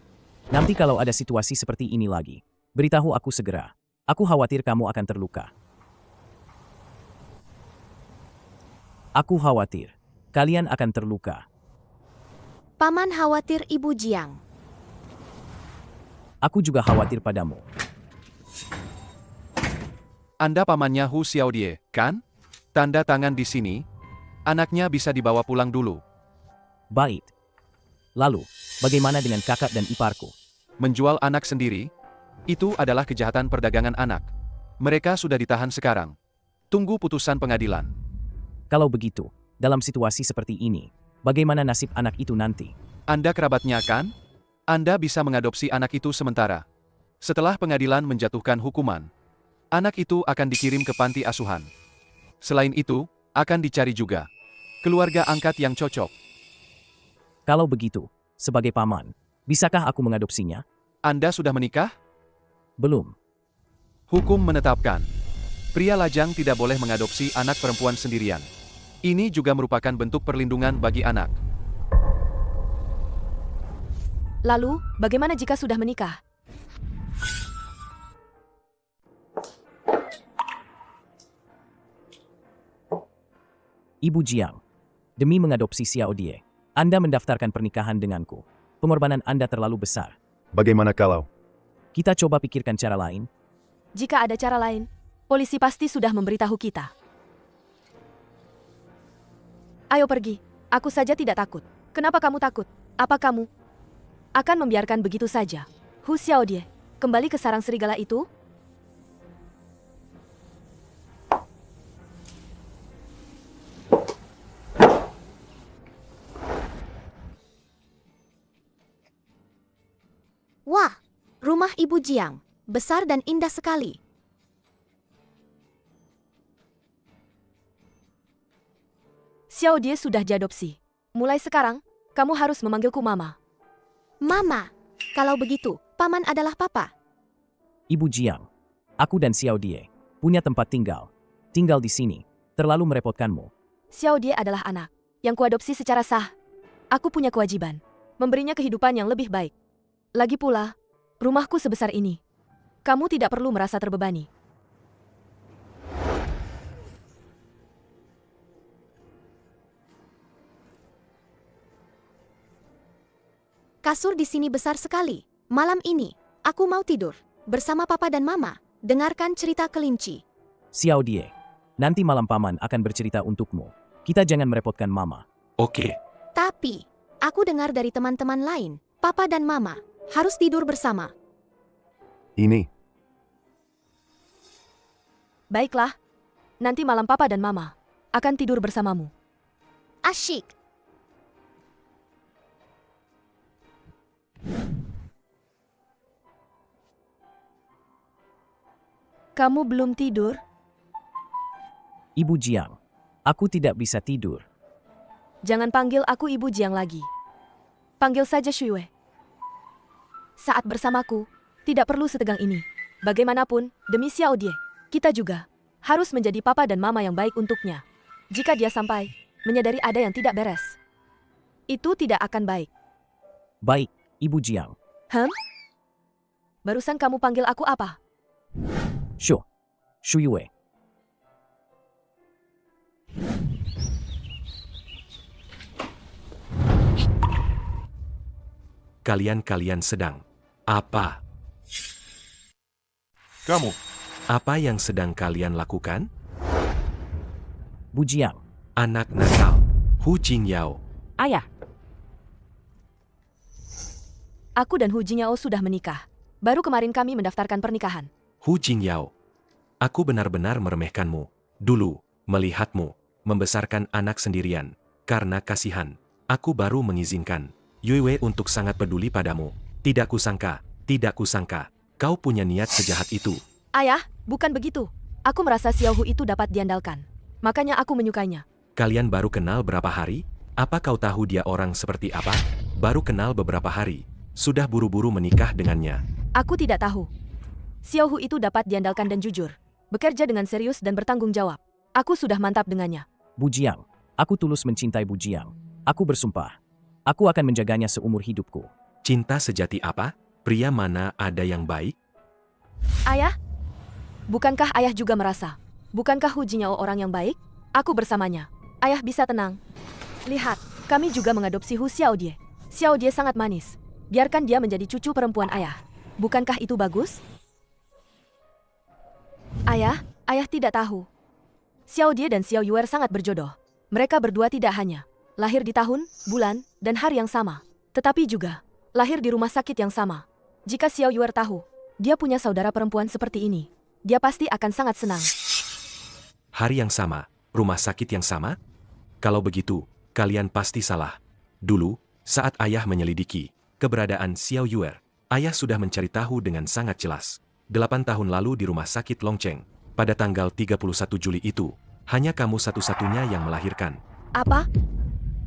Speaker 2: Nanti kalau ada situasi seperti ini lagi, beritahu aku segera. Aku khawatir kamu akan terluka. Aku khawatir kalian akan terluka.
Speaker 1: Paman khawatir Ibu Jiang.
Speaker 2: Aku juga khawatir padamu.
Speaker 10: Anda pamannya Hu Xiaodie, kan? Tanda tangan di sini. Anaknya bisa dibawa pulang dulu.
Speaker 2: Baik. Lalu, bagaimana dengan kakak dan iparku?
Speaker 10: Menjual anak sendiri? Itu adalah kejahatan perdagangan anak. Mereka sudah ditahan sekarang. Tunggu putusan pengadilan.
Speaker 2: Kalau begitu, dalam situasi seperti ini, bagaimana nasib anak itu nanti?
Speaker 10: Anda kerabatnya kan? Anda bisa mengadopsi anak itu sementara. Setelah pengadilan menjatuhkan hukuman, anak itu akan dikirim ke panti asuhan. Selain itu, akan dicari juga keluarga angkat yang cocok.
Speaker 2: Kalau begitu, sebagai paman, bisakah aku mengadopsinya?
Speaker 10: Anda sudah menikah?
Speaker 2: Belum.
Speaker 10: Hukum menetapkan, pria lajang tidak boleh mengadopsi anak perempuan sendirian. Ini juga merupakan bentuk perlindungan bagi anak.
Speaker 7: Lalu, bagaimana jika sudah menikah?
Speaker 2: Ibu Jiang, demi mengadopsi Xiaodie, Anda mendaftarkan pernikahan denganku. Pengorbanan Anda terlalu besar.
Speaker 11: Bagaimana kalau?
Speaker 2: Kita coba pikirkan cara lain.
Speaker 7: Jika ada cara lain, polisi pasti sudah memberitahu kita. Ayo pergi. Aku saja tidak takut. Kenapa kamu takut? Apa kamu akan membiarkan begitu saja Hu Xiaodie kembali ke sarang serigala itu?
Speaker 1: Wah, rumah Ibu Jiang. Besar dan indah sekali.
Speaker 7: Xiaodie sudah diadopsi. Mulai sekarang, kamu harus memanggilku Mama.
Speaker 1: Mama, kalau begitu, Paman adalah Papa.
Speaker 2: Ibu Jiang, aku dan Xiaodie punya tempat tinggal. Tinggal di sini, terlalu merepotkanmu.
Speaker 7: Xiaodie adalah anak yang kuadopsi secara sah. Aku punya kewajiban memberinya kehidupan yang lebih baik. Lagi pula, rumahku sebesar ini. Kamu tidak perlu merasa terbebani.
Speaker 1: Kasur di sini besar sekali. Malam ini, aku mau tidur bersama Papa dan Mama. Dengarkan cerita kelinci.
Speaker 2: Xiaodie, nanti malam Paman akan bercerita untukmu. Kita jangan merepotkan Mama.
Speaker 13: Oke.
Speaker 1: Tapi, aku dengar dari teman-teman lain, Papa dan Mama harus tidur bersama.
Speaker 11: Ini.
Speaker 7: Baiklah, nanti malam Papa dan Mama akan tidur bersamamu.
Speaker 1: Asyik.
Speaker 7: Kamu belum tidur?
Speaker 2: Ibu Jiang, aku tidak bisa tidur.
Speaker 7: Jangan panggil aku Ibu Jiang lagi. Panggil saja Shuiwei. Saat bersamaku, tidak perlu setegang ini. Bagaimanapun, demi Xiao Die, kita juga harus menjadi papa dan mama yang baik untuknya. Jika dia sampai menyadari ada yang tidak beres, itu tidak akan baik.
Speaker 2: Baik, Ibu Jiang.
Speaker 7: Barusan kamu panggil aku apa?
Speaker 2: Shuiwei.
Speaker 13: Kalian sedang apa?
Speaker 4: Kamu,
Speaker 13: Apa yang sedang kalian lakukan?
Speaker 2: Bu Jiang.
Speaker 13: Anak nakal, Hu Jingyao.
Speaker 3: Ayah,
Speaker 7: Aku dan Hu Jingyao sudah menikah. Baru kemarin kami mendaftarkan pernikahan.
Speaker 13: Hu Jingyao. Aku benar-benar meremehkanmu. Dulu, melihatmu membesarkan anak sendirian. Karena kasihan, aku baru mengizinkan Yuiwei untuk sangat peduli padamu. Tidak kusangka, kau punya niat sejahat itu.
Speaker 7: Ayah, bukan begitu. Aku merasa Xiao Hu itu dapat diandalkan. Makanya aku menyukainya.
Speaker 13: Kalian baru kenal berapa hari? Apa kau tahu dia orang seperti apa? Baru kenal beberapa hari, sudah buru-buru menikah dengannya.
Speaker 7: Aku tidak tahu. Xiao Hu itu dapat diandalkan dan jujur. Bekerja dengan serius dan bertanggung jawab. Aku sudah mantap dengannya.
Speaker 2: Bu Jiang, aku tulus mencintai Bu Jiang. Aku bersumpah, aku akan menjaganya seumur hidupku.
Speaker 13: Cinta sejati apa? Pria mana ada yang baik?
Speaker 7: Ayah? Bukankah ayah juga merasa? Bukankah Hu Jingyao orang yang baik? Aku bersamanya. Ayah bisa tenang. Lihat, kami juga mengadopsi Hu Xiao Die. Xiao Die sangat manis. Biarkan dia menjadi cucu perempuan ayah. Bukankah itu bagus? Ayah tidak tahu. Xiao Die dan Xiao Yuer sangat berjodoh. Mereka berdua tidak hanya lahir di tahun, bulan, dan hari yang sama, tetapi juga lahir di rumah sakit yang sama. Jika Xiao Yuer tahu, dia punya saudara perempuan seperti ini, dia pasti akan sangat senang.
Speaker 13: Hari yang sama, rumah sakit yang sama? Kalau begitu, kalian pasti salah. Dulu, saat ayah menyelidiki keberadaan Xiao Yuer, ayah sudah mencari tahu dengan sangat jelas. 8 tahun lalu di rumah sakit Longcheng, pada tanggal 31 Juli itu, hanya kamu satu-satunya yang melahirkan.
Speaker 7: Apa?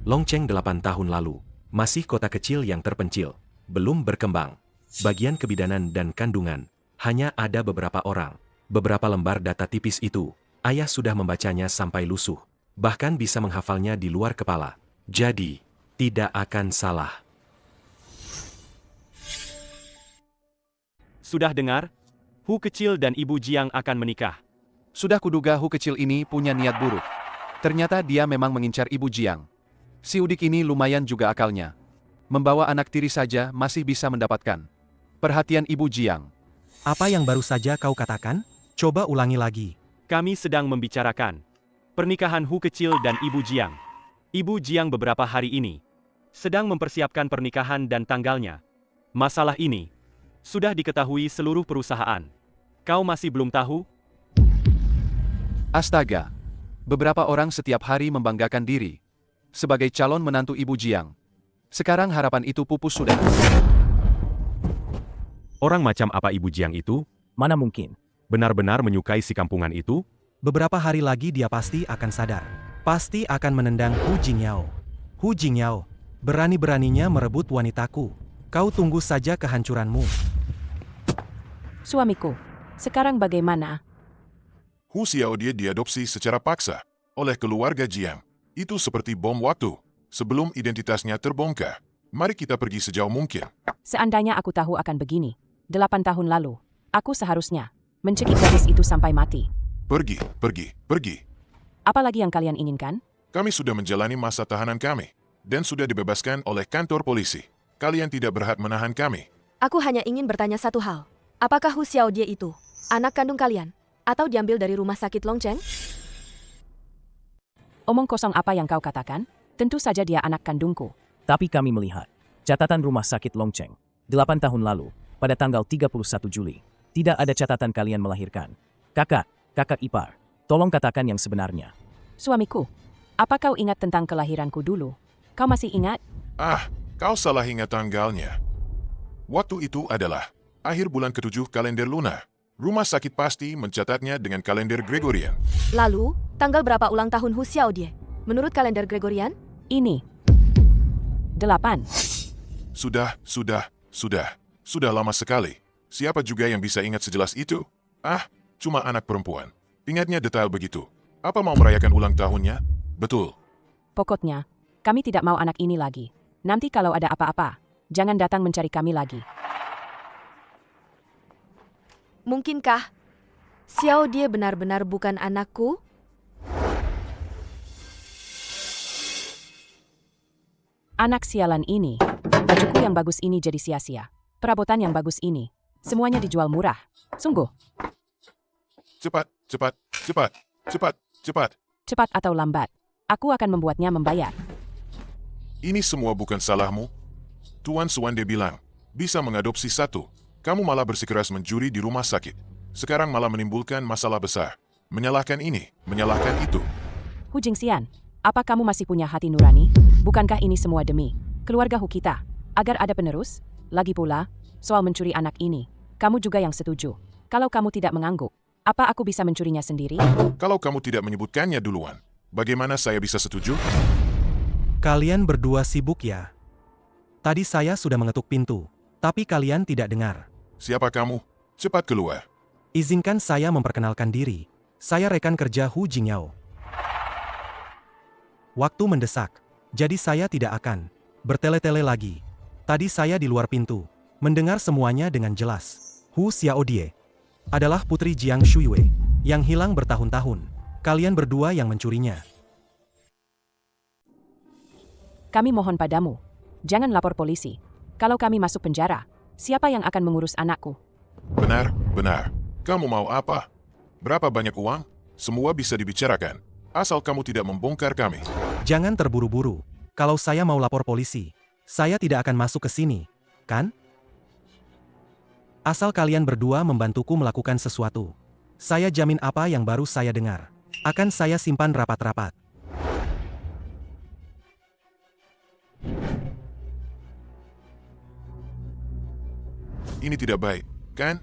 Speaker 13: Longcheng 8 tahun lalu, masih kota kecil yang terpencil, belum berkembang. Bagian kebidanan dan kandungan, hanya ada beberapa orang. Beberapa lembar data tipis itu, ayah sudah membacanya sampai lusuh, bahkan bisa menghafalnya di luar kepala. Jadi, tidak akan salah.
Speaker 9: Sudah dengar? Hu kecil dan Ibu Jiang akan menikah.
Speaker 10: Sudah kuduga Hu kecil ini punya niat buruk. Ternyata dia memang mengincar Ibu Jiang. Si Udik ini lumayan juga akalnya. Membawa anak tiri saja masih bisa mendapatkan perhatian Ibu Jiang.
Speaker 8: Apa yang baru saja kau katakan? Coba ulangi lagi.
Speaker 9: Kami sedang membicarakan pernikahan Hu kecil dan Ibu Jiang. Ibu Jiang beberapa hari ini sedang mempersiapkan pernikahan dan tanggalnya. Masalah ini sudah diketahui seluruh perusahaan. Kau masih belum tahu?
Speaker 10: Astaga. Beberapa orang setiap hari membanggakan diri sebagai calon menantu Ibu Jiang. Sekarang harapan itu pupus sudah.
Speaker 6: Orang macam apa Ibu Jiang itu?
Speaker 2: Mana mungkin?
Speaker 6: Benar-benar menyukai si kampungan itu?
Speaker 8: Beberapa hari lagi dia pasti akan sadar. Pasti akan menendang Hu Jingyao. Hu Jingyao, berani-beraninya merebut wanitaku. Kau tunggu saja kehancuranmu.
Speaker 3: suamiku, sekarang bagaimana?
Speaker 4: Hu Xiao Die diadopsi secara paksa oleh keluarga Jiang. Itu seperti bom waktu. Sebelum identitasnya terbongkar, mari kita pergi sejauh mungkin.
Speaker 3: Seandainya aku tahu akan begini, 8 tahun lalu, aku seharusnya mencekik gadis itu sampai mati.
Speaker 4: Pergi.
Speaker 3: Apalagi yang kalian inginkan?
Speaker 4: Kami sudah menjalani masa tahanan kami, dan sudah dibebaskan oleh kantor polisi. Kalian tidak berhak menahan kami.
Speaker 7: Aku hanya ingin bertanya satu hal. Apakah Hu Xiao Die itu anak kandung kalian? Atau diambil dari rumah sakit Longcheng?
Speaker 3: Omong kosong apa yang kau katakan? Tentu saja dia anak kandungku.
Speaker 2: Tapi kami melihat catatan rumah sakit Longcheng 8 tahun lalu, pada tanggal 31 Juli. Tidak ada catatan kalian melahirkan. Kakak ipar, tolong katakan yang sebenarnya.
Speaker 3: Suamiku, apa kau ingat tentang kelahiranku dulu? Kau masih ingat?
Speaker 4: Kau salah ingat tanggalnya. Waktu itu adalah akhir bulan ke-7 kalender lunar. Rumah sakit pasti mencatatnya dengan kalender Gregorian.
Speaker 7: Lalu, tanggal berapa ulang tahun Hu Xiaodie? Menurut kalender Gregorian?
Speaker 3: Ini. 8.
Speaker 4: Sudah lama sekali. Siapa juga yang bisa ingat sejelas itu? Ah, cuma anak perempuan. Ingatnya detail begitu. Apa mau merayakan ulang tahunnya? Betul.
Speaker 3: Pokoknya, kami tidak mau anak ini lagi. Nanti kalau ada apa-apa, jangan datang mencari kami lagi.
Speaker 7: Mungkinkah Xiaodie benar-benar bukan anakku?
Speaker 3: Anak sialan ini. Bajuku yang bagus ini jadi sia-sia. Perabotan yang bagus ini. Semuanya dijual murah. Sungguh.
Speaker 4: Cepat.
Speaker 3: Cepat atau lambat, aku akan membuatnya membayar.
Speaker 4: Ini semua bukan salahmu. Tuan Suwande bilang, bisa mengadopsi satu. Kamu malah bersikeras mencuri di rumah sakit. Sekarang malah menimbulkan masalah besar. Menyalahkan ini, menyalahkan itu.
Speaker 3: Hu Jingxian, apa kamu masih punya hati nurani? Bukankah ini semua demi keluarga Hu kita? Agar ada penerus? Lagi pula, soal mencuri anak ini, kamu juga yang setuju. Kalau kamu tidak mengangguk, apa aku bisa mencurinya sendiri?
Speaker 4: Kalau kamu tidak menyebutkannya duluan, bagaimana saya bisa setuju?
Speaker 8: Kalian berdua sibuk ya? Tadi saya sudah mengetuk pintu, tapi kalian tidak dengar.
Speaker 4: Siapa kamu? Cepat keluar.
Speaker 8: Izinkan saya memperkenalkan diri. Saya rekan kerja Hu Jingyao. Waktu mendesak, jadi saya tidak akan bertele-tele lagi. Tadi saya di luar pintu, mendengar semuanya dengan jelas. Hu Xiaodie adalah putri Jiang Shuiwei yang hilang bertahun-tahun. Kalian berdua yang mencurinya.
Speaker 3: Kami mohon padamu, jangan lapor polisi. Kalau kami masuk penjara, siapa yang akan mengurus anakku?
Speaker 4: Benar. Kamu mau apa? Berapa banyak uang? Semua bisa dibicarakan. Asal kamu tidak membongkar kami.
Speaker 8: Jangan terburu-buru. Kalau saya mau lapor polisi, saya tidak akan masuk ke sini, kan? Asal kalian berdua membantuku melakukan sesuatu. Saya jamin apa yang baru saya dengar akan saya simpan rapat-rapat.
Speaker 4: Ini tidak baik, kan?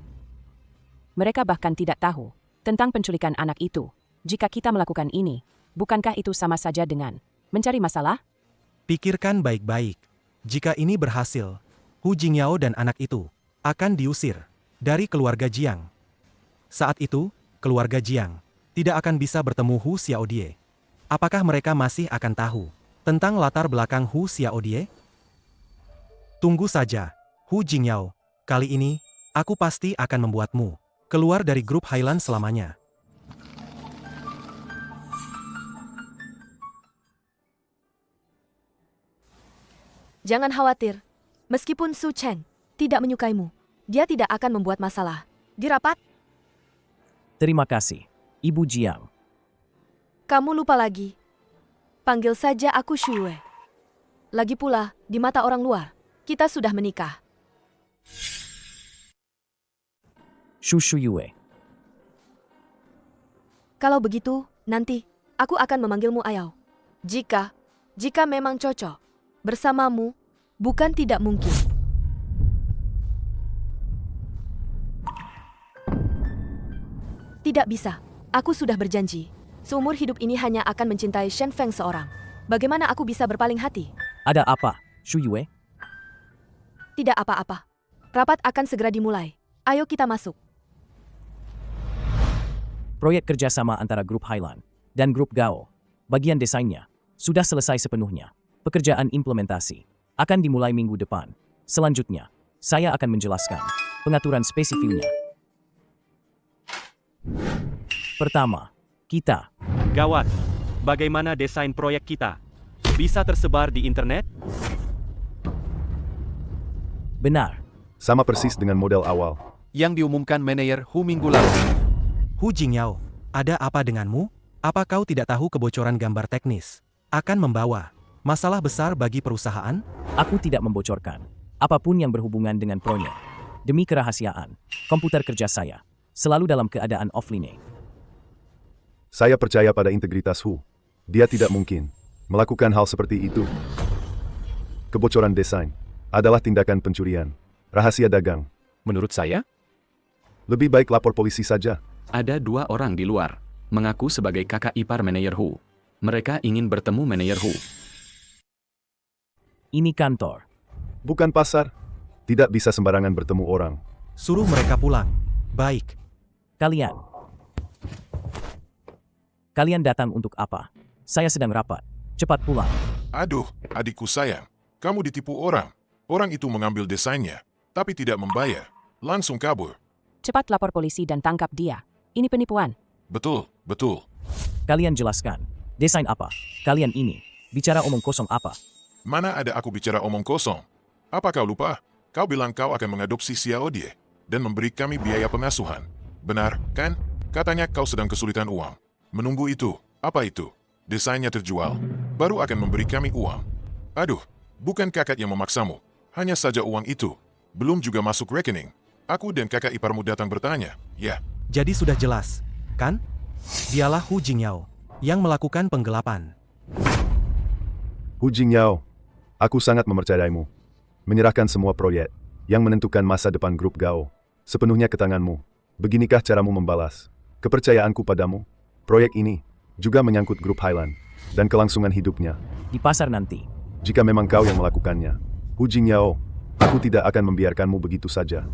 Speaker 3: Mereka bahkan tidak tahu tentang penculikan anak itu. Jika kita melakukan ini, bukankah itu sama saja dengan mencari masalah?
Speaker 8: Pikirkan baik-baik. Jika ini berhasil, Hu Jingyao dan anak itu akan diusir dari keluarga Jiang. Saat itu, keluarga Jiang tidak akan bisa bertemu Hu Xiaodie. Apakah mereka masih akan tahu tentang latar belakang Hu Xiaodie? Tunggu saja, Hu Jingyao. Kali ini, aku pasti akan membuatmu keluar dari grup Highland selamanya.
Speaker 7: Jangan khawatir. Meskipun Su Cheng tidak menyukaimu, dia tidak akan membuat masalah. Dirapat?
Speaker 2: Terima kasih, Ibu Jiang.
Speaker 7: Kamu lupa lagi. Panggil saja aku Shuiwei. Lagi pula, di mata orang luar, kita sudah menikah.
Speaker 2: Shu Yue.
Speaker 7: Kalau begitu, nanti, aku akan memanggilmu Ayao. Jika memang cocok, bersamamu, bukan tidak mungkin. Tidak bisa, aku sudah berjanji. Seumur hidup ini hanya akan mencintai Shen Feng seorang. Bagaimana aku bisa berpaling hati?
Speaker 2: Ada apa, Shu Yue?
Speaker 7: Tidak apa-apa. Rapat akan segera dimulai. Ayo kita masuk.
Speaker 2: Proyek kerjasama antara Grup Highland dan Grup Gao, bagian desainnya, sudah selesai sepenuhnya. Pekerjaan implementasi akan dimulai minggu depan. Selanjutnya, saya akan menjelaskan pengaturan spesifiknya. Pertama, kita.
Speaker 9: Gawat, bagaimana desain proyek kita? Bisa tersebar di internet?
Speaker 2: Benar.
Speaker 11: Sama persis dengan model awal.
Speaker 10: Yang diumumkan manajer Hu minggu lalu.
Speaker 8: Hu Jingyao, ada apa denganmu? Apa kau tidak tahu kebocoran gambar teknis akan membawa masalah besar bagi perusahaan?
Speaker 2: Aku tidak membocorkan apapun yang berhubungan dengan proyek. Demi kerahasiaan, komputer kerja saya selalu dalam keadaan offline.
Speaker 11: Saya percaya pada integritas Hu. Dia tidak mungkin melakukan hal seperti itu. Kebocoran desain adalah tindakan pencurian. Rahasia dagang.
Speaker 15: Menurut saya,
Speaker 11: Lebih baik lapor polisi saja.
Speaker 14: Ada 2 orang di luar, mengaku sebagai kakak ipar manajer Hu. Mereka ingin bertemu manajer Hu.
Speaker 2: Ini kantor.
Speaker 11: Bukan pasar. Tidak bisa sembarangan bertemu orang.
Speaker 8: Suruh mereka pulang. Baik.
Speaker 2: Kalian datang untuk apa? Saya sedang rapat. Cepat pulang.
Speaker 4: Aduh, adikku sayang. Kamu ditipu orang. Orang itu mengambil desainnya, tapi tidak membayar. Langsung kabur.
Speaker 3: Cepat lapor polisi dan tangkap dia. Ini penipuan.
Speaker 4: Betul, betul.
Speaker 2: Kalian jelaskan. Desain apa? Kalian ini. Bicara omong kosong apa?
Speaker 4: Mana ada aku bicara omong kosong? Apa kau lupa? Kau bilang kau akan mengadopsi Xiao Die dan memberi kami biaya pengasuhan. Benar, kan? Katanya kau sedang kesulitan uang. Menunggu itu. Apa itu? Desainnya terjual. Baru akan memberi kami uang. Aduh, bukan kakak yang memaksamu. Hanya saja uang itu. Belum juga masuk rekening. Aku dan kakak iparmu datang bertanya. Ya.
Speaker 8: Jadi sudah jelas, kan? Dialah Hu Jingyao yang melakukan penggelapan.
Speaker 11: Hu Jingyao, aku sangat mempercayaimu. Menyerahkan semua proyek yang menentukan masa depan grup Gao sepenuhnya ke tanganmu. Beginikah caramu membalas kepercayaanku padamu? Proyek ini juga menyangkut grup Highland dan kelangsungan hidupnya.
Speaker 2: Di pasar nanti.
Speaker 11: Jika memang kau yang melakukannya, Hu Jingyao, aku tidak akan membiarkanmu begitu saja.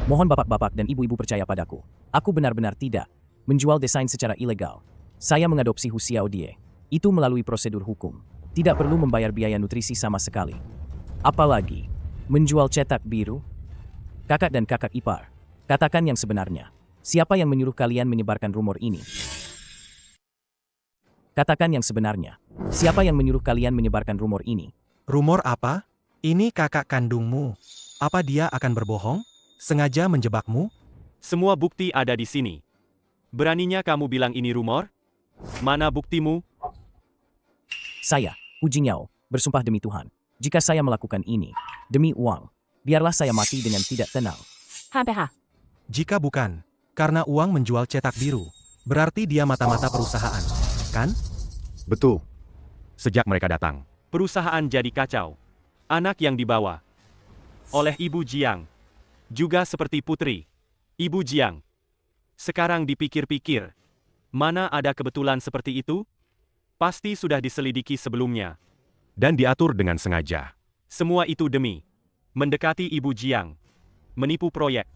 Speaker 2: Mohon bapak-bapak dan ibu-ibu percaya padaku. Aku benar-benar tidak menjual desain secara ilegal. Saya mengadopsi Hu Xiao Die. Itu melalui prosedur hukum. Tidak perlu membayar biaya nutrisi sama sekali. Apalagi menjual cetak biru. Kakak dan kakak ipar, katakan yang sebenarnya. Siapa yang menyuruh kalian menyebarkan rumor ini? Katakan yang sebenarnya. Siapa yang menyuruh kalian menyebarkan rumor ini?
Speaker 8: Rumor apa? Ini kakak kandungmu. Apa dia akan berbohong? Sengaja menjebakmu?
Speaker 9: Semua bukti ada di sini. Beraninya kamu bilang ini rumor? Mana buktimu?
Speaker 2: Saya, Hu Jingyao, bersumpah demi Tuhan. Jika saya melakukan ini, demi uang, biarlah saya mati dengan tidak tenang.
Speaker 3: HPH.
Speaker 8: Jika bukan, karena uang menjual cetak biru, berarti dia mata-mata perusahaan, kan?
Speaker 11: Betul.
Speaker 6: Sejak mereka datang,
Speaker 9: Perusahaan jadi kacau. Anak yang dibawa oleh Ibu Jiang. Juga seperti putri, Ibu Jiang. Sekarang dipikir-pikir, mana ada kebetulan seperti itu? Pasti sudah diselidiki sebelumnya.
Speaker 6: dan diatur dengan sengaja.
Speaker 9: Semua itu demi mendekati Ibu Jiang, menipu proyek,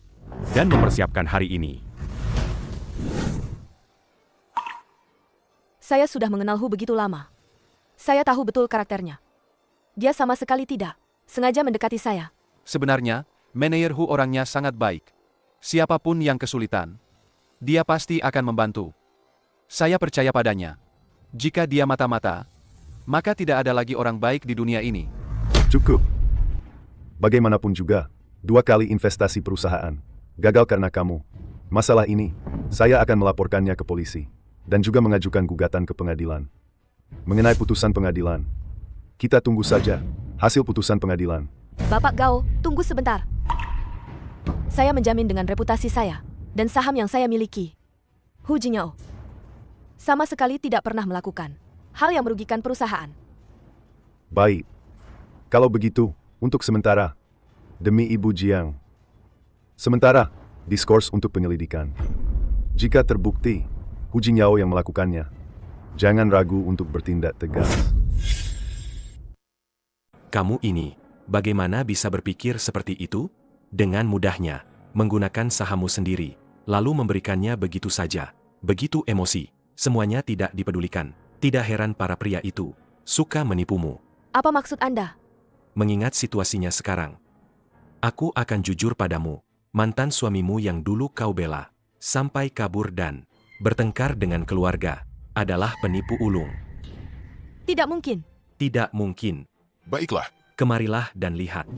Speaker 6: dan mempersiapkan hari ini.
Speaker 7: Saya sudah mengenal Hu begitu lama. Saya tahu betul karakternya. Dia sama sekali tidak sengaja mendekati saya.
Speaker 10: Sebenarnya, manajer Hu orangnya sangat baik. Siapapun yang kesulitan, dia pasti akan membantu. Saya percaya padanya. Jika dia mata-mata, maka tidak ada lagi orang baik di dunia ini.
Speaker 11: Cukup. Bagaimanapun juga, 2 kali investasi perusahaan gagal karena kamu. Masalah ini, saya akan melaporkannya ke polisi dan juga mengajukan gugatan ke pengadilan. Mengenai putusan pengadilan, kita tunggu saja hasil putusan pengadilan.
Speaker 7: Bapak Gao, tunggu sebentar. Saya menjamin dengan reputasi saya dan saham yang saya miliki. Hu Jingyao sama sekali tidak pernah melakukan hal yang merugikan perusahaan.
Speaker 11: Baik. Kalau begitu, untuk sementara, demi Ibu Jiang. Sementara, diskors untuk penyelidikan. Jika terbukti, Hu Jingyao yang melakukannya, jangan ragu untuk bertindak tegas.
Speaker 13: Kamu ini, bagaimana bisa berpikir seperti itu? Dengan mudahnya, menggunakan sahammu sendiri, lalu memberikannya begitu saja. Begitu emosi, semuanya tidak dipedulikan. Tidak heran para pria itu suka menipumu.
Speaker 7: Apa maksud Anda?
Speaker 13: Mengingat situasinya sekarang, aku akan jujur padamu, mantan suamimu yang dulu kau bela, sampai kabur dan bertengkar dengan keluarga, adalah penipu ulung.
Speaker 7: Tidak mungkin.
Speaker 13: Tidak mungkin.
Speaker 4: Baiklah.
Speaker 13: Kemarilah dan lihat.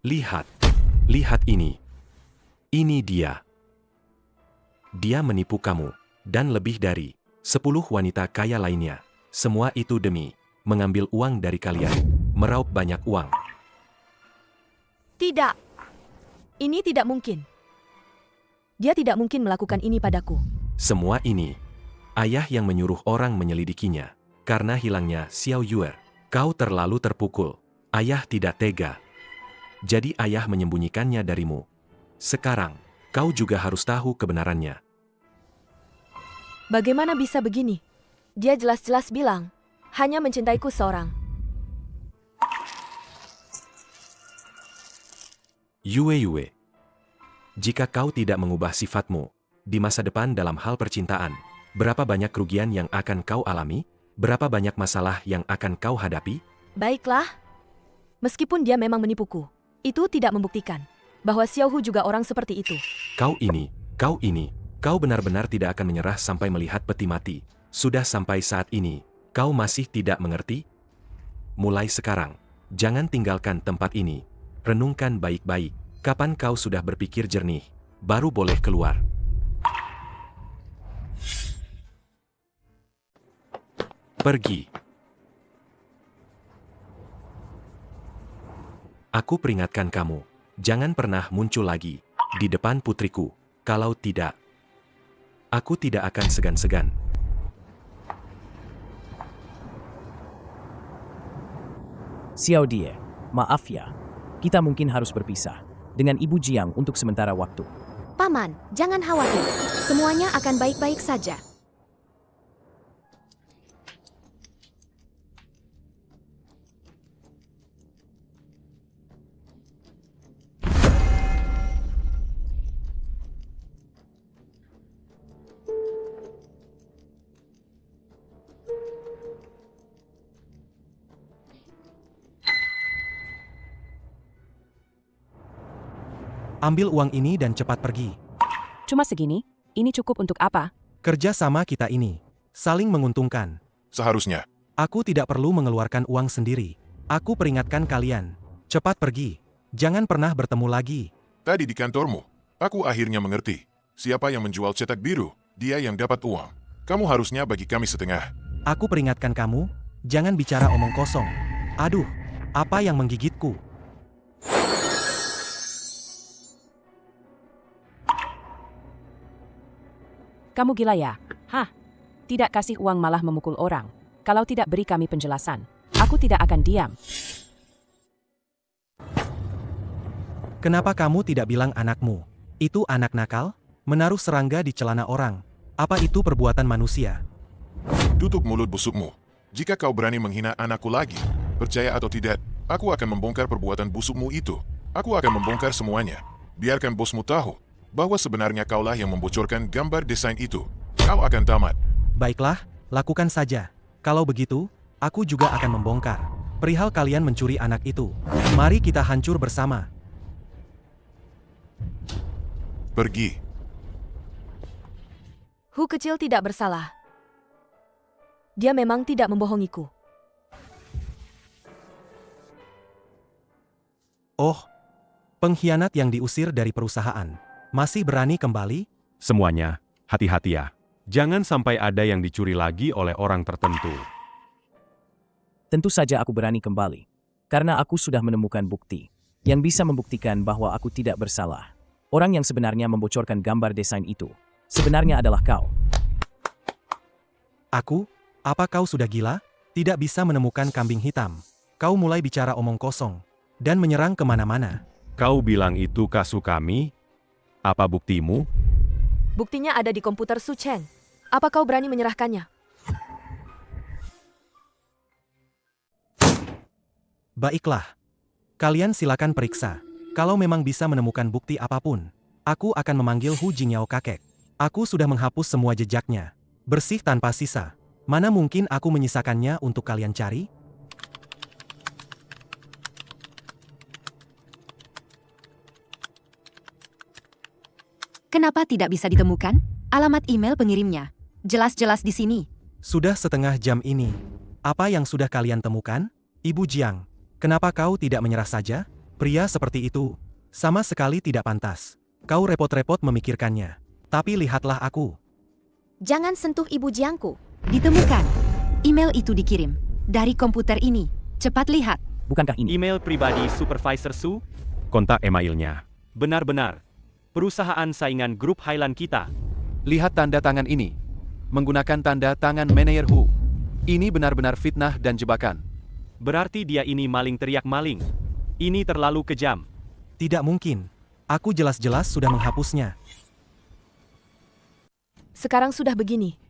Speaker 13: Lihat. Lihat ini. Ini dia. Dia menipu kamu, dan lebih dari 10 wanita kaya lainnya. Semua itu demi mengambil uang dari kalian, meraup banyak uang.
Speaker 7: Tidak. Ini tidak mungkin. Dia tidak mungkin melakukan ini padaku.
Speaker 13: Semua ini, ayah yang menyuruh orang menyelidikinya. Karena hilangnya Xiao Yue, kau terlalu terpukul. Ayah tidak tega. jadi ayah menyembunyikannya darimu. Sekarang, kau juga harus tahu kebenarannya.
Speaker 7: Bagaimana bisa begini? Dia jelas-jelas bilang, hanya mencintaiku seorang.
Speaker 13: Yue, jika kau tidak mengubah sifatmu di masa depan dalam hal percintaan, berapa banyak kerugian yang akan kau alami? Berapa banyak masalah yang akan kau hadapi?
Speaker 7: Baiklah. Meskipun dia memang menipuku, itu tidak membuktikan bahwa Xiaohu juga orang seperti itu.
Speaker 13: Kau benar-benar tidak akan menyerah sampai melihat peti mati. Sudah sampai saat ini, kau masih tidak mengerti? Mulai sekarang, jangan tinggalkan tempat ini. Renungkan baik-baik, kapan kau sudah berpikir jernih, baru boleh keluar. Pergi. Aku peringatkan kamu, jangan pernah muncul lagi di depan putriku. Kalau tidak, aku tidak akan segan-segan.
Speaker 2: Xiao Die, maaf ya. Kita mungkin harus berpisah dengan Ibu Jiang untuk sementara waktu.
Speaker 1: Paman, jangan khawatir. Semuanya akan baik-baik saja.
Speaker 8: Ambil uang ini dan cepat pergi.
Speaker 3: Cuma segini? Ini cukup untuk apa?
Speaker 8: Kerja sama kita ini saling menguntungkan.
Speaker 4: Seharusnya.
Speaker 8: Aku tidak perlu mengeluarkan uang sendiri. Aku peringatkan kalian. Cepat pergi. Jangan pernah bertemu lagi.
Speaker 4: Tadi di kantormu, aku akhirnya mengerti. Siapa yang menjual cetak biru, dia yang dapat uang. Kamu harusnya bagi kami setengah.
Speaker 8: Aku peringatkan kamu, jangan bicara omong kosong. Aduh, apa yang menggigitku?
Speaker 3: Kamu gila ya? Hah? Tidak kasih uang malah memukul orang. Kalau tidak beri kami penjelasan, aku tidak akan diam.
Speaker 8: Kenapa kamu tidak bilang anakmu? Itu anak nakal? Menaruh serangga di celana orang. Apa itu perbuatan manusia?
Speaker 4: Tutup mulut busukmu. Jika kau berani menghina anakku lagi, percaya atau tidak, aku akan membongkar perbuatan busukmu itu. Aku akan membongkar semuanya. Biarkan bosmu tahu bahwa sebenarnya kaulah yang membocorkan gambar desain itu. Kau akan tamat.
Speaker 8: Baiklah, lakukan saja. Kalau begitu, aku juga akan membongkar perihal kalian mencuri anak itu. Mari kita hancur bersama.
Speaker 4: Pergi.
Speaker 7: Hu kecil tidak bersalah. Dia memang tidak membohongiku.
Speaker 8: Oh, pengkhianat yang diusir dari perusahaan. Masih berani kembali?
Speaker 6: Semuanya, hati-hati ya. Jangan sampai ada yang dicuri lagi oleh orang tertentu.
Speaker 2: Tentu saja aku berani kembali. Karena aku sudah menemukan bukti yang bisa membuktikan bahwa aku tidak bersalah. Orang yang sebenarnya membocorkan gambar desain itu sebenarnya adalah kau.
Speaker 8: Aku? Apa kau sudah gila? Tidak bisa menemukan kambing hitam. Kau mulai bicara omong kosong dan menyerang kemana-mana.
Speaker 6: Kau bilang itu kasu kami? Apa buktimu?
Speaker 7: Buktinya ada di komputer Su Cheng. Apa kau berani menyerahkannya?
Speaker 8: Baiklah. Kalian silakan periksa. Kalau memang bisa menemukan bukti apapun, aku akan memanggil Hu Jingyao kakek. Aku sudah menghapus semua jejaknya. Bersih tanpa sisa. Mana mungkin aku menyisakannya untuk kalian cari?
Speaker 12: Kenapa tidak bisa ditemukan? Alamat email pengirimnya. Jelas-jelas di sini.
Speaker 8: Sudah setengah jam ini. Apa yang sudah kalian temukan? Ibu Jiang, kenapa kau tidak menyerah saja? Pria seperti itu sama sekali tidak pantas. Kau repot-repot memikirkannya. Tapi lihatlah aku.
Speaker 1: Jangan sentuh Ibu Jiangku.
Speaker 12: Ditemukan. Email itu dikirim dari komputer ini. Cepat lihat.
Speaker 2: Bukankah ini
Speaker 9: email pribadi Supervisor Su?
Speaker 6: Kontak emailnya.
Speaker 9: Benar-benar. Perusahaan saingan grup Highland kita.
Speaker 10: Lihat tanda tangan ini. Menggunakan tanda tangan Manager Hu. Ini benar-benar fitnah dan jebakan.
Speaker 9: Berarti dia ini maling teriak maling. Ini terlalu kejam.
Speaker 8: Tidak mungkin. Aku jelas-jelas sudah menghapusnya.
Speaker 7: Sekarang sudah begini.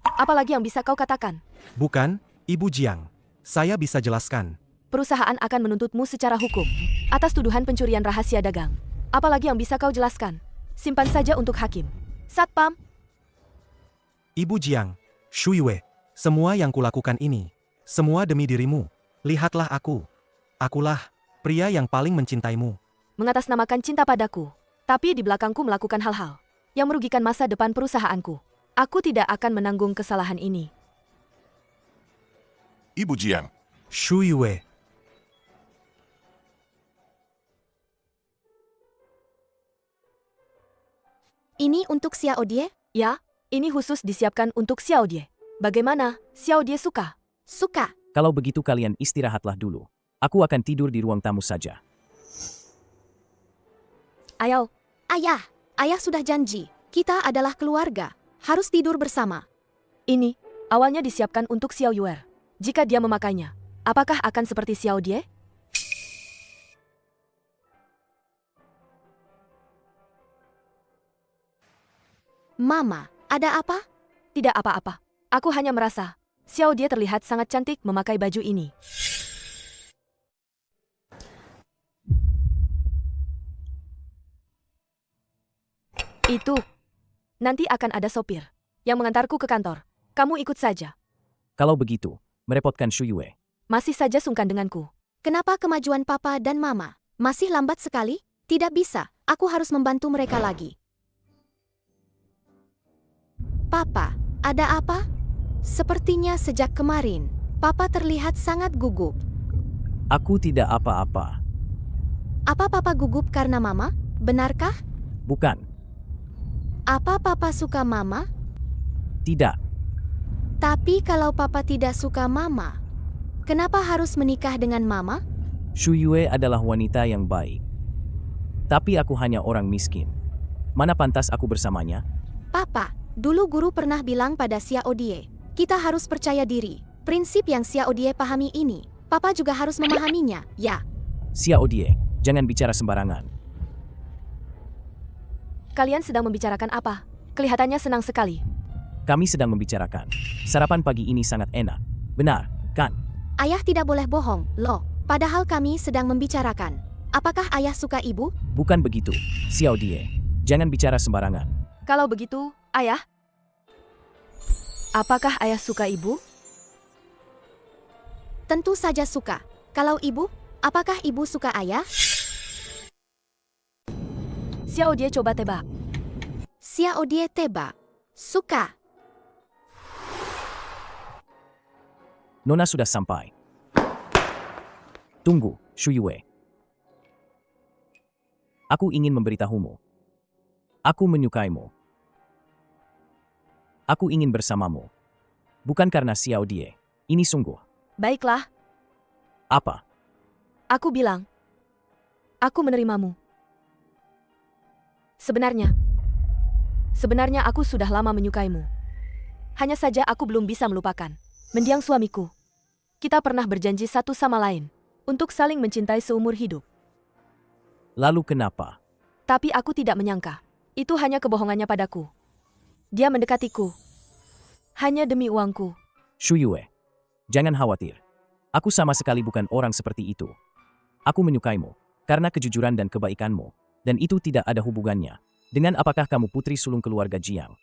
Speaker 7: Apalagi yang bisa kau katakan?
Speaker 8: Bukan, Ibu Jiang. Saya bisa jelaskan.
Speaker 7: Perusahaan akan menuntutmu secara hukum atas tuduhan pencurian rahasia dagang. Apalagi yang bisa kau jelaskan? Simpan saja untuk hakim. Satpam.
Speaker 8: Ibu Jiang, Shu Yue, semua yang kulakukan ini, semua demi dirimu. Lihatlah aku. Akulah pria yang paling mencintaimu.
Speaker 7: Mengatasnamakan cinta padaku, tapi di belakangku melakukan hal-hal yang merugikan masa depan perusahaanku. Aku tidak akan menanggung kesalahan ini.
Speaker 4: Ibu Jiang.
Speaker 8: Shu Yue.
Speaker 1: Ini untuk Xiao Die?
Speaker 7: Ya, ini khusus disiapkan untuk Xiao Die. Bagaimana, Xiao Die suka?
Speaker 1: Suka.
Speaker 2: Kalau begitu kalian istirahatlah dulu. Aku akan tidur di ruang tamu saja.
Speaker 7: Ayo.
Speaker 1: Ayah sudah janji. Kita adalah keluarga. Harus tidur bersama.
Speaker 7: Ini, awalnya disiapkan untuk Xiao Yue. Jika dia memakainya, apakah akan seperti Xiao Die?
Speaker 1: Mama, ada apa?
Speaker 7: Tidak apa-apa. Aku hanya merasa, Xiao Die terlihat sangat cantik memakai baju ini. Itu. Nanti akan ada sopir yang mengantarku ke kantor. Kamu ikut saja.
Speaker 2: Kalau begitu, merepotkan Shu Yue.
Speaker 7: Masih saja sungkan denganku.
Speaker 1: Kenapa kemajuan papa dan mama masih lambat sekali? Tidak bisa, aku harus membantu mereka lagi. Papa, ada apa? Sepertinya sejak kemarin, papa terlihat sangat gugup.
Speaker 2: Aku tidak apa-apa.
Speaker 1: Apa papa gugup karena mama? Benarkah?
Speaker 2: Bukan.
Speaker 1: Apa papa suka mama?
Speaker 2: Tidak.
Speaker 1: Tapi kalau papa tidak suka mama, kenapa harus menikah dengan mama?
Speaker 2: Shu Yue adalah wanita yang baik. Tapi aku hanya orang miskin. Mana pantas aku bersamanya?
Speaker 1: Papa, dulu guru pernah bilang pada Xiao Die, kita harus percaya diri. Prinsip yang Xiao Die pahami ini, papa juga harus memahaminya, ya.
Speaker 2: Xiao Die, jangan bicara sembarangan.
Speaker 7: Kalian sedang membicarakan apa? Kelihatannya senang sekali.
Speaker 2: Kami sedang membicarakan. Sarapan pagi ini sangat enak. Benar, kan?
Speaker 1: Ayah tidak boleh bohong, loh. Padahal kami sedang membicarakan. Apakah ayah suka ibu?
Speaker 2: Bukan begitu, Xiao Die. Jangan bicara sembarangan.
Speaker 7: Kalau begitu, ayah? Apakah ayah suka ibu?
Speaker 1: Tentu saja suka. Kalau ibu, apakah ibu suka ayah?
Speaker 7: Xiao Die coba tebak.
Speaker 1: Xiao Die tebak. Suka.
Speaker 2: Nona sudah sampai. Tunggu, Shu Yue. Aku ingin memberitahumu. Aku menyukaimu. Aku ingin bersamamu. Bukan karena Xiao Die. Ini sungguh.
Speaker 7: Baiklah.
Speaker 2: Apa?
Speaker 7: Aku bilang. Aku menerimamu. Sebenarnya aku sudah lama menyukaimu. Hanya saja aku belum bisa melupakan. Mendiang suamiku. Kita pernah berjanji satu sama lain untuk saling mencintai seumur hidup.
Speaker 2: Lalu kenapa?
Speaker 7: Tapi aku tidak menyangka. Itu hanya kebohongannya padaku. Dia mendekatiku. Hanya demi uangku.
Speaker 2: Shu Yue, jangan khawatir. Aku sama sekali bukan orang seperti itu. Aku menyukaimu karena kejujuran dan kebaikanmu. Dan itu tidak ada hubungannya dengan apakah kamu putri sulung keluarga Jiang.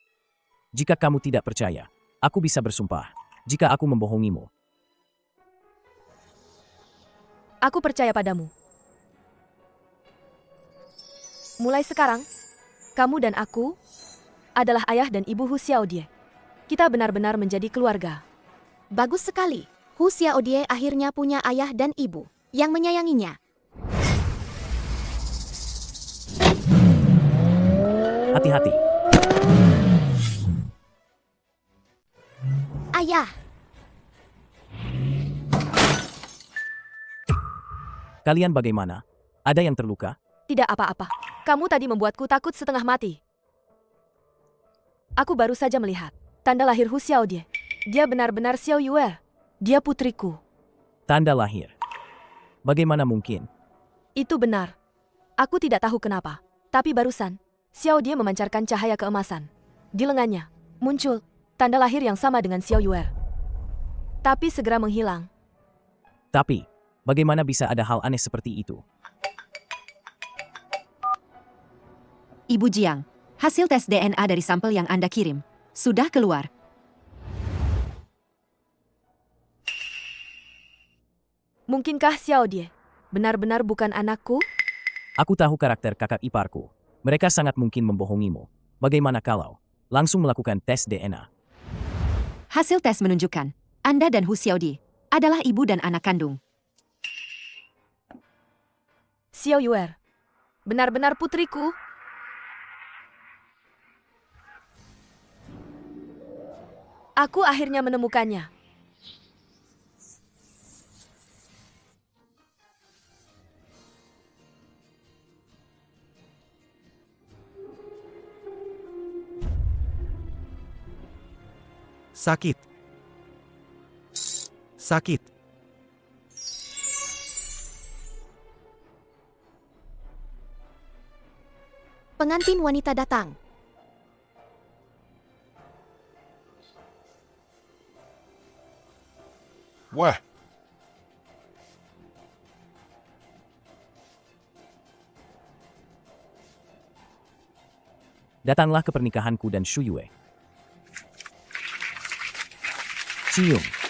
Speaker 2: Jika kamu tidak percaya, aku bisa bersumpah jika aku membohongimu.
Speaker 7: Aku percaya padamu. Mulai sekarang, kamu dan aku adalah ayah dan ibu Hu Xiao Die. Kita benar-benar menjadi keluarga.
Speaker 1: Bagus sekali. Hu Xiao Die akhirnya punya ayah dan ibu yang menyayanginya.
Speaker 2: Hati-hati.
Speaker 1: Ayah.
Speaker 2: Kalian bagaimana? Ada yang terluka?
Speaker 7: Tidak apa-apa. Kamu tadi membuatku takut setengah mati. Aku baru saja melihat tanda lahir Hu Xiao Die. Dia benar-benar Xiao Yue. Dia putriku.
Speaker 2: Tanda lahir. Bagaimana mungkin?
Speaker 7: Itu benar. Aku tidak tahu kenapa. Tapi barusan, Xiao Die memancarkan cahaya keemasan. Di lengannya, muncul tanda lahir yang sama dengan Xiao Yuer. Tapi segera menghilang.
Speaker 2: Tapi, bagaimana bisa ada hal aneh seperti itu?
Speaker 12: Ibu Jiang, hasil tes DNA dari sampel yang Anda kirim sudah keluar.
Speaker 7: Mungkinkah Xiao Die benar-benar bukan anakku?
Speaker 2: Aku tahu karakter kakak iparku. Mereka sangat mungkin membohongimu. Bagaimana kalau langsung melakukan tes DNA?
Speaker 12: Hasil tes menunjukkan Anda dan Hu Xiaodi adalah ibu dan anak kandung.
Speaker 7: Xiao Yuer, benar-benar putriku? Aku akhirnya menemukannya.
Speaker 8: Sakit. Sakit.
Speaker 1: Pengantin wanita datang.
Speaker 4: Wah,
Speaker 2: Datanglah ke pernikahanku dan Shu Yue. Cium.